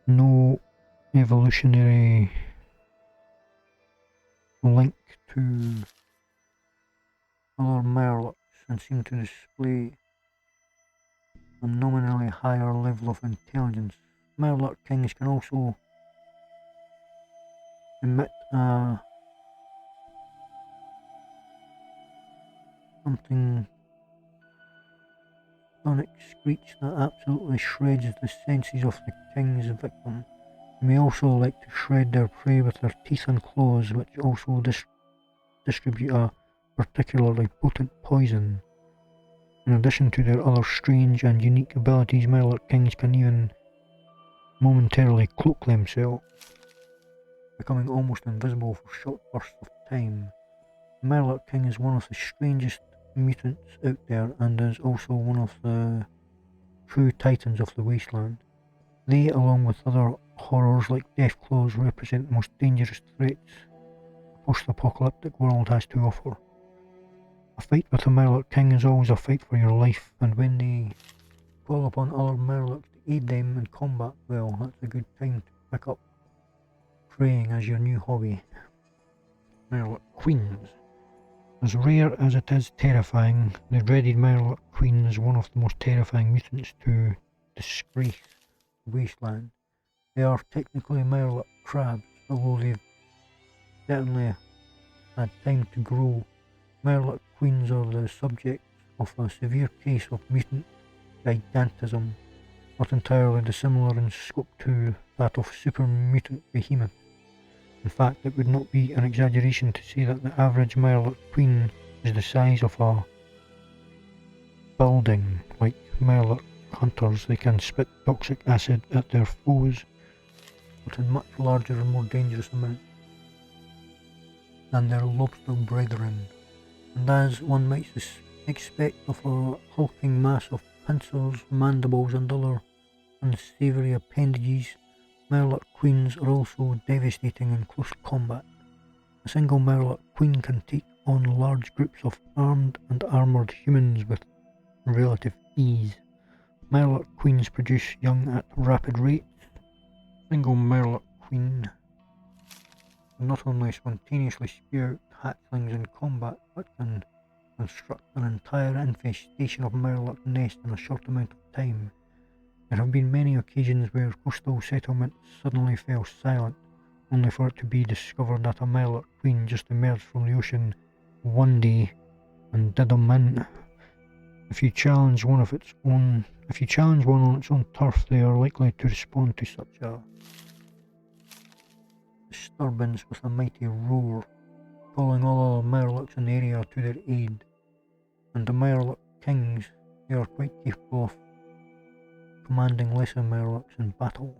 no evolutionary link to other Mirelurks and seem to display a nominally higher level of intelligence. Mirelurk kings can also emit something sonic screech that absolutely shreds the senses of the king's victim. They may also like to shred their prey with their teeth and claws, which also distribute a particularly potent poison. In addition to their other strange and unique abilities, Mirelurk kings can even momentarily cloak themselves, becoming almost invisible for short bursts of time. The Mirelurk king is one of the strangest mutants out there and is also one of the true titans of the wasteland. They, along with other horrors like Deathclaws, represent the most dangerous threats the post-apocalyptic world has to offer. A fight with a Mirelurk king is always a fight for your life, and when they call upon other Mirelurks to aid them in combat, well, that's a good time to pick up praying as your new hobby. Mirelurk queens. As rare as it is terrifying, the dreaded Mirelurk queen is one of the most terrifying mutants to disgrace the wasteland. They are technically Mirelurk crabs, although they've certainly had time to grow. Mirelurk queens are the subject of a severe case of mutant gigantism, not entirely dissimilar in scope to that of super mutant behemoth. In fact, it would not be an exaggeration to say that the average Mirelurk queen is the size of a building. Like Mirelurk hunters, they can spit toxic acid at their foes, but in much larger and more dangerous amounts than their lobster brethren. And as one might expect of a hulking mass of pincers, mandibles and other unsavoury appendages, Mirelurk queens are also devastating in close combat. A single Mirelurk queen can take on large groups of armed and armoured humans with relative ease. Mirelurk queens produce young at rapid rates. A single Mirelurk queen can not only spontaneously spew out hatchlings in combat, but can construct an entire infestation of Mirelurk nests in a short amount of time. There have been many occasions where coastal settlements suddenly fell silent, only for it to be discovered that a Mirelurk queen just emerged from the ocean one day and did them in. If you challenge one on its own turf, they are likely to respond to such a disturbance with a mighty roar, calling all other Mirelurks in the area to their aid. And the Mirelurk kings, they are quite capable of commanding lesser Mirelurks in battle.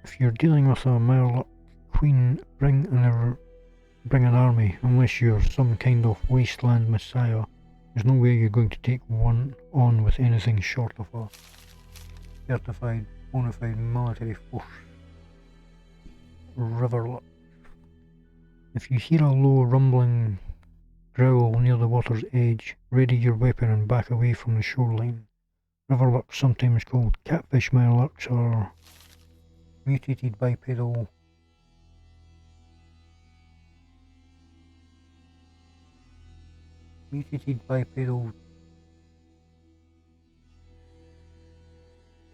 If you're dealing with a Mirelurk queen, bring an army, unless you're some kind of wasteland messiah. There's no way you're going to take one on with anything short of a certified, bona fide military force. Riverlurk. If you hear a low rumbling growl near the water's edge, ready your weapon and back away from the shoreline. Riverlurks, sometimes called catfish Mirelurks, are mutated bipedal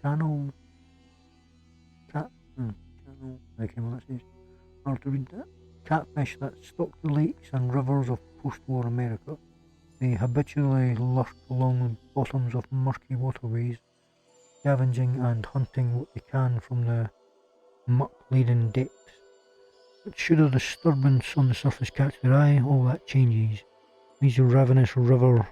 channel I can't remember what it says. Hard to read that. Catfish that stalk the lakes and rivers of post-war America. They habitually lurk along the bottoms of murky waterways, scavenging and hunting what they can from the muck-laden depths. But should a disturbance on the surface catch their eye, all that changes. These ravenous river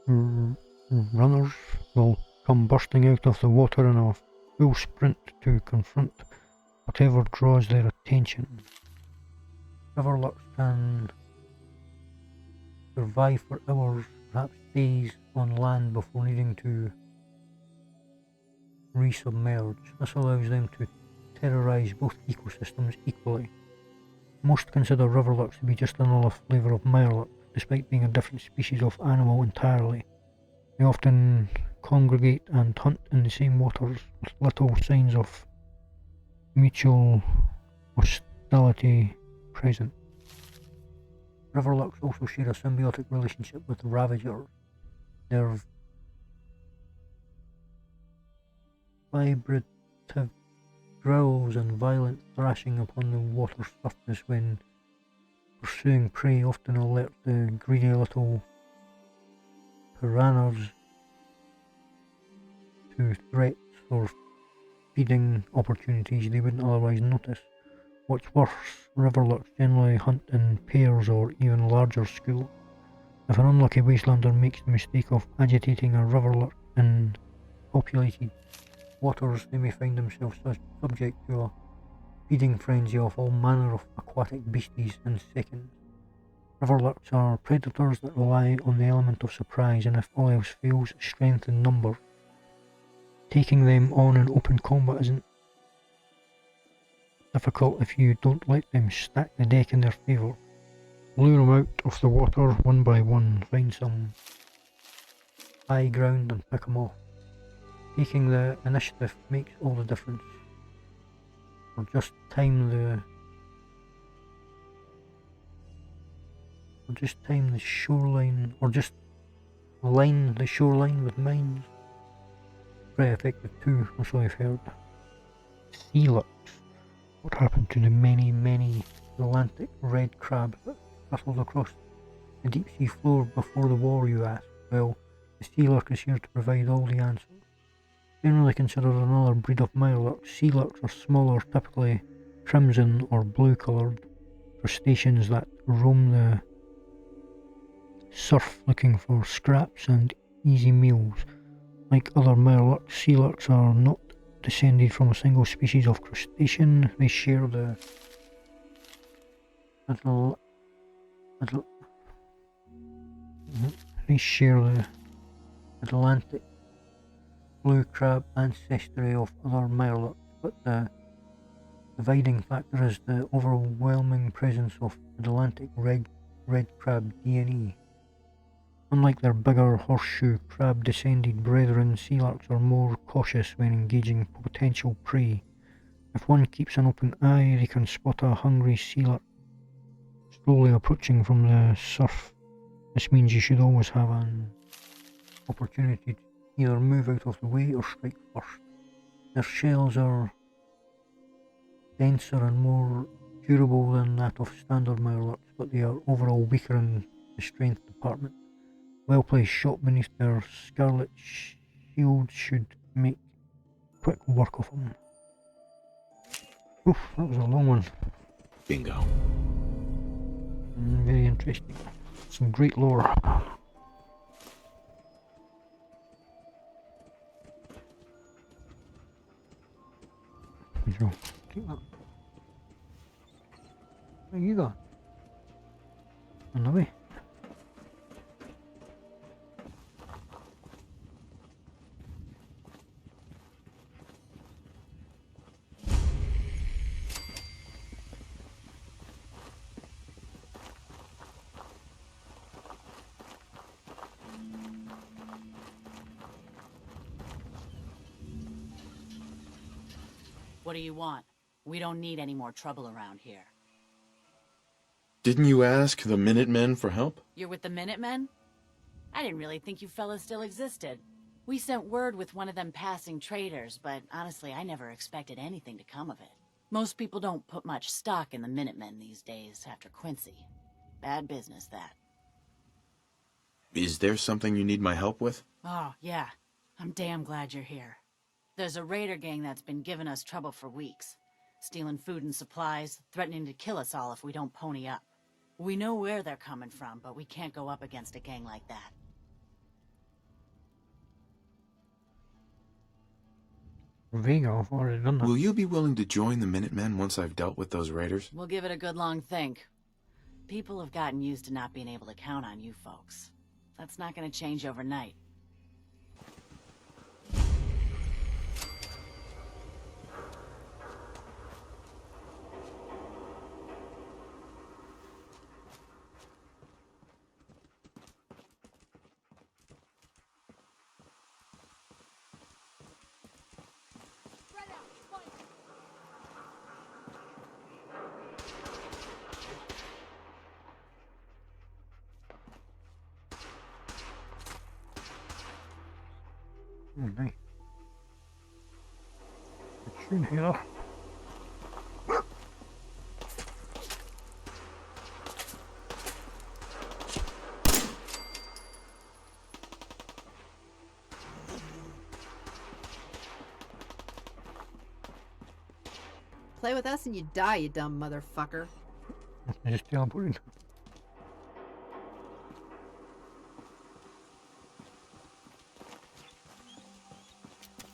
runners will come bursting out of the water in a full sprint to confront whatever draws their attention. Riverlurks can survive for hours, perhaps days, on land before needing to resubmerge. This allows them to terrorise both ecosystems equally. Most consider riverlurks to be just another flavour of mirelurk, despite being a different species of animal entirely. They often congregate and hunt in the same waters, with little signs of mutual hostility present. Riverlurks also share a symbiotic relationship with ravagers. Their vibrative growls and violent thrashing upon the water's surface when pursuing prey often alert the greedy little piranhas to threats or feeding opportunities they wouldn't otherwise notice. What's worse, riverlurks generally hunt in pairs or even larger schools. If an unlucky wastelander makes the mistake of agitating a riverlurk in populated waters, they may find themselves subject to a feeding frenzy of all manner of aquatic beasties in seconds. Riverlurks are predators that rely on the element of surprise, and if all else fails, strength in numbers. Taking them on in open combat isn't difficult if you don't let them stack the deck in their favour. Lure them out of the water one by one, find some high ground and pick them off. Taking the initiative makes all the difference. Or just time the shoreline, or just line the shoreline with mines. Very effective too, so I've heard. Sea lurks. What happened to the many Atlantic red crab that hustled across the deep sea floor before the war, you ask? Well, the sea lurk is here to provide all the answers. Generally considered another breed of mirelurks, sea lurks are smaller, typically crimson or blue coloured crustaceans that roam the surf looking for scraps and easy meals. Like other mirelurks, sea lurks are not descended from a single species of crustacean. They share the Atlantic blue crab ancestry of other mirelurks, but the dividing factor is the overwhelming presence of Atlantic red crab DNA. Unlike their bigger horseshoe crab descended brethren, sea lurks are more cautious when engaging potential prey. If one keeps an open eye, they can spot a hungry sea lurk slowly approaching from the surf. This means you should always have an opportunity to either move out of the way or strike first. Their shells are denser and more durable than that of standard mirelurks, but they are overall weaker in the strength department. Well-placed shot beneath their scarlet shield should make quick work of them. Oof, that was a long one. Bingo. Very interesting. Some great lore. So, take that. Where you go? On the way. What do you want? We don't need any more trouble around here. Didn't you ask the Minutemen for help? You're with the Minutemen? I didn't really think you fellas still existed. We sent word with one of them passing traders, but honestly, I never expected anything to come of it. Most people don't put much stock in the Minutemen these days after Quincy. Bad business, that. Is there something you need my help with? Oh, yeah. I'm damn glad you're here. There's a raider gang that's been giving us trouble for weeks. Stealing food and supplies, threatening to kill us all if we don't pony up. We know where they're coming from, but we can't go up against a gang like that. Vega, I've already done that. Will you be willing to join the Minutemen once I've dealt with those raiders? We'll give it a good long think. People have gotten used to not being able to count on you folks. That's not gonna change overnight. Oh, nice. Tune here. Play with us and you die, you dumb motherfucker. I just teleported.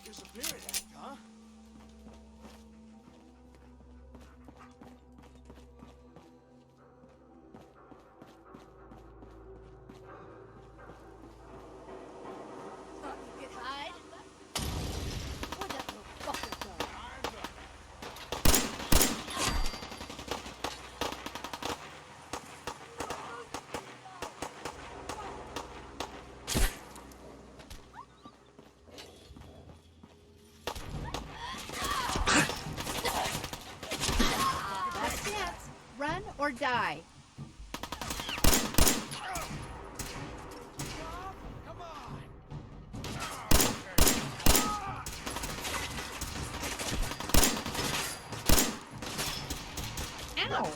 Disappeared, Hank, huh? You could hide. Where'd that little fucker go? Last chance. Run or die. Ow!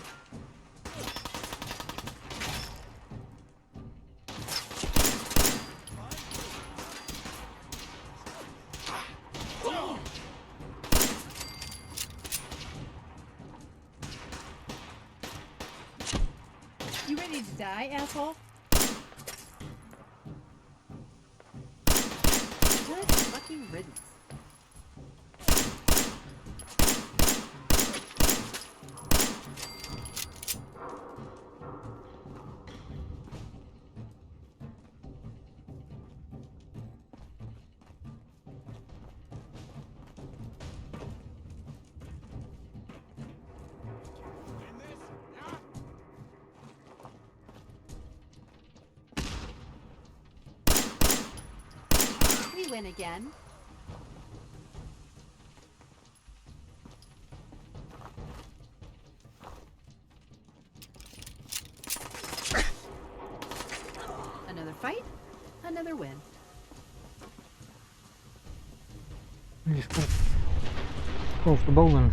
You ready to die, asshole? Good fucking riddance. We win again. Another fight, another win. Just go off the bowling.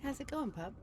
How's it going, pup?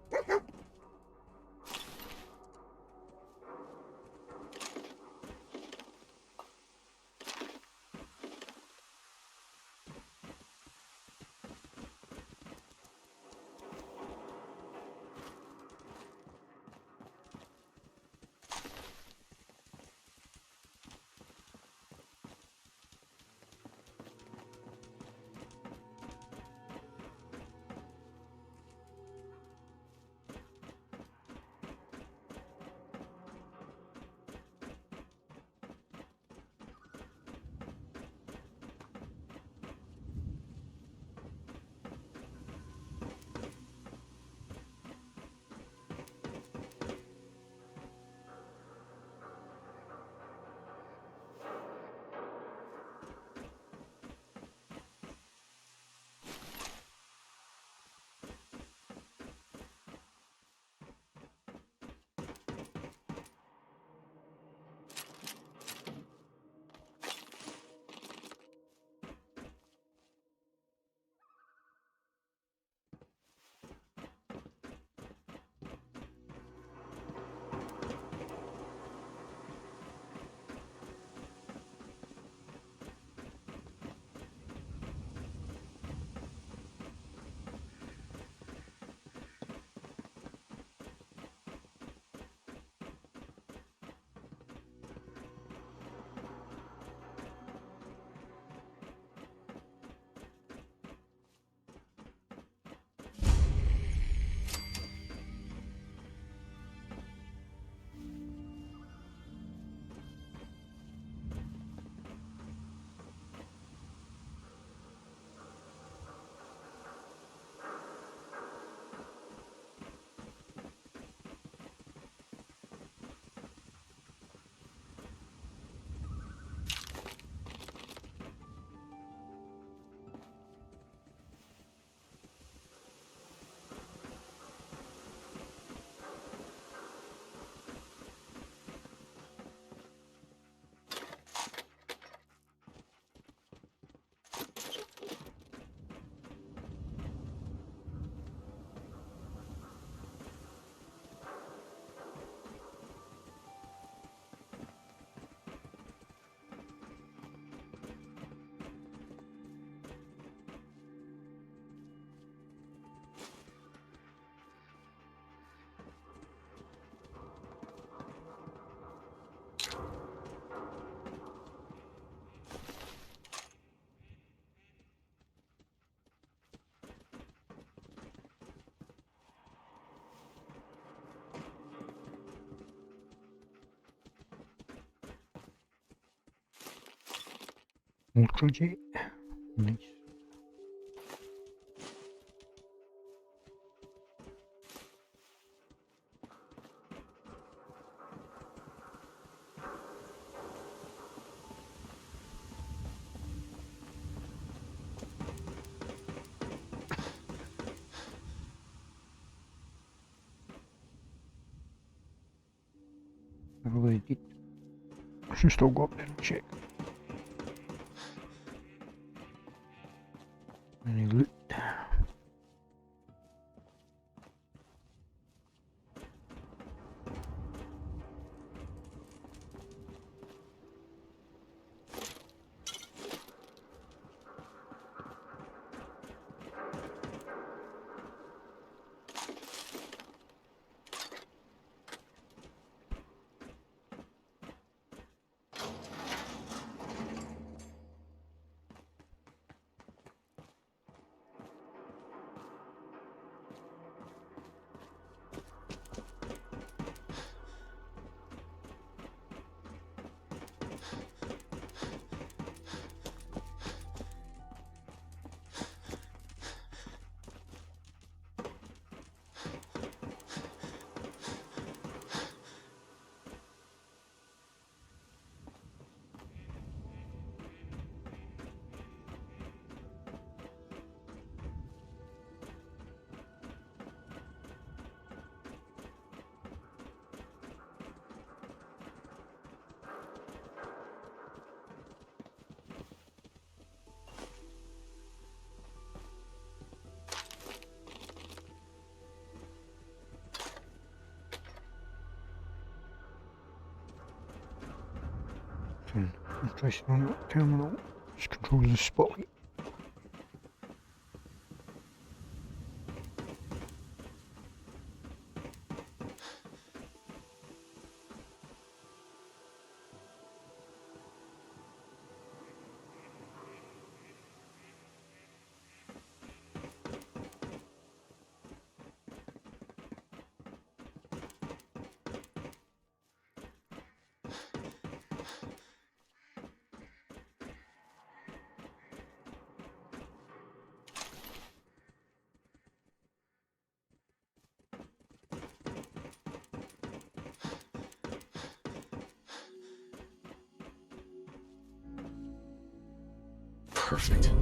Ultra J. Nice. I really did. I should still go up there and check. Any loot? nothing. I'm tracing on that terminal. Just controls the spotlight. Perfect.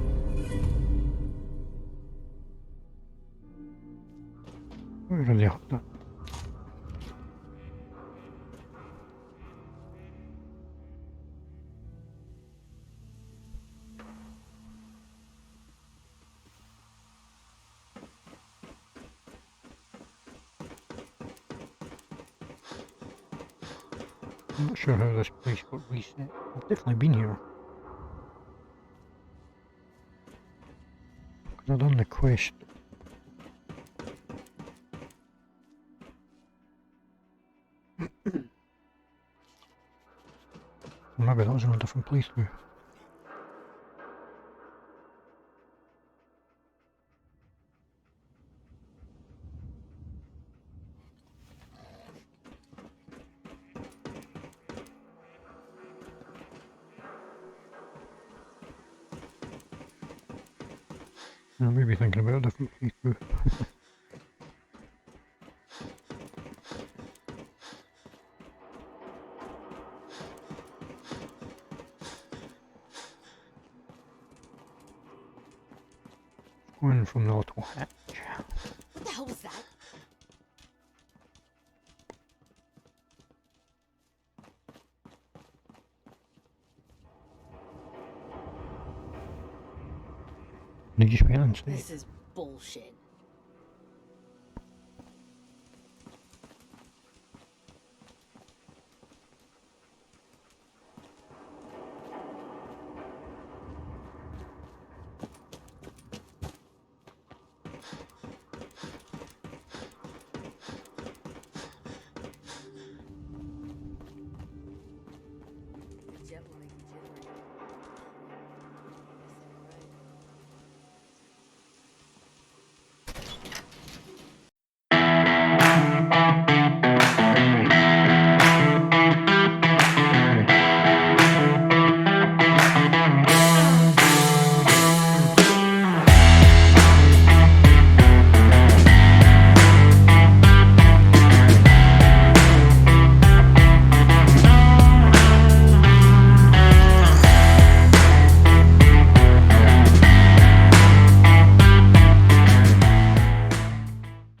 Where are they up there? I'm not sure how this place got reset. I've definitely been here. Because I've done the quest. Maybe that was in a different place too. I may be thinking about a different place too. Going from the little hatch. What the hell was that? Did you spell instead? This is bullshit.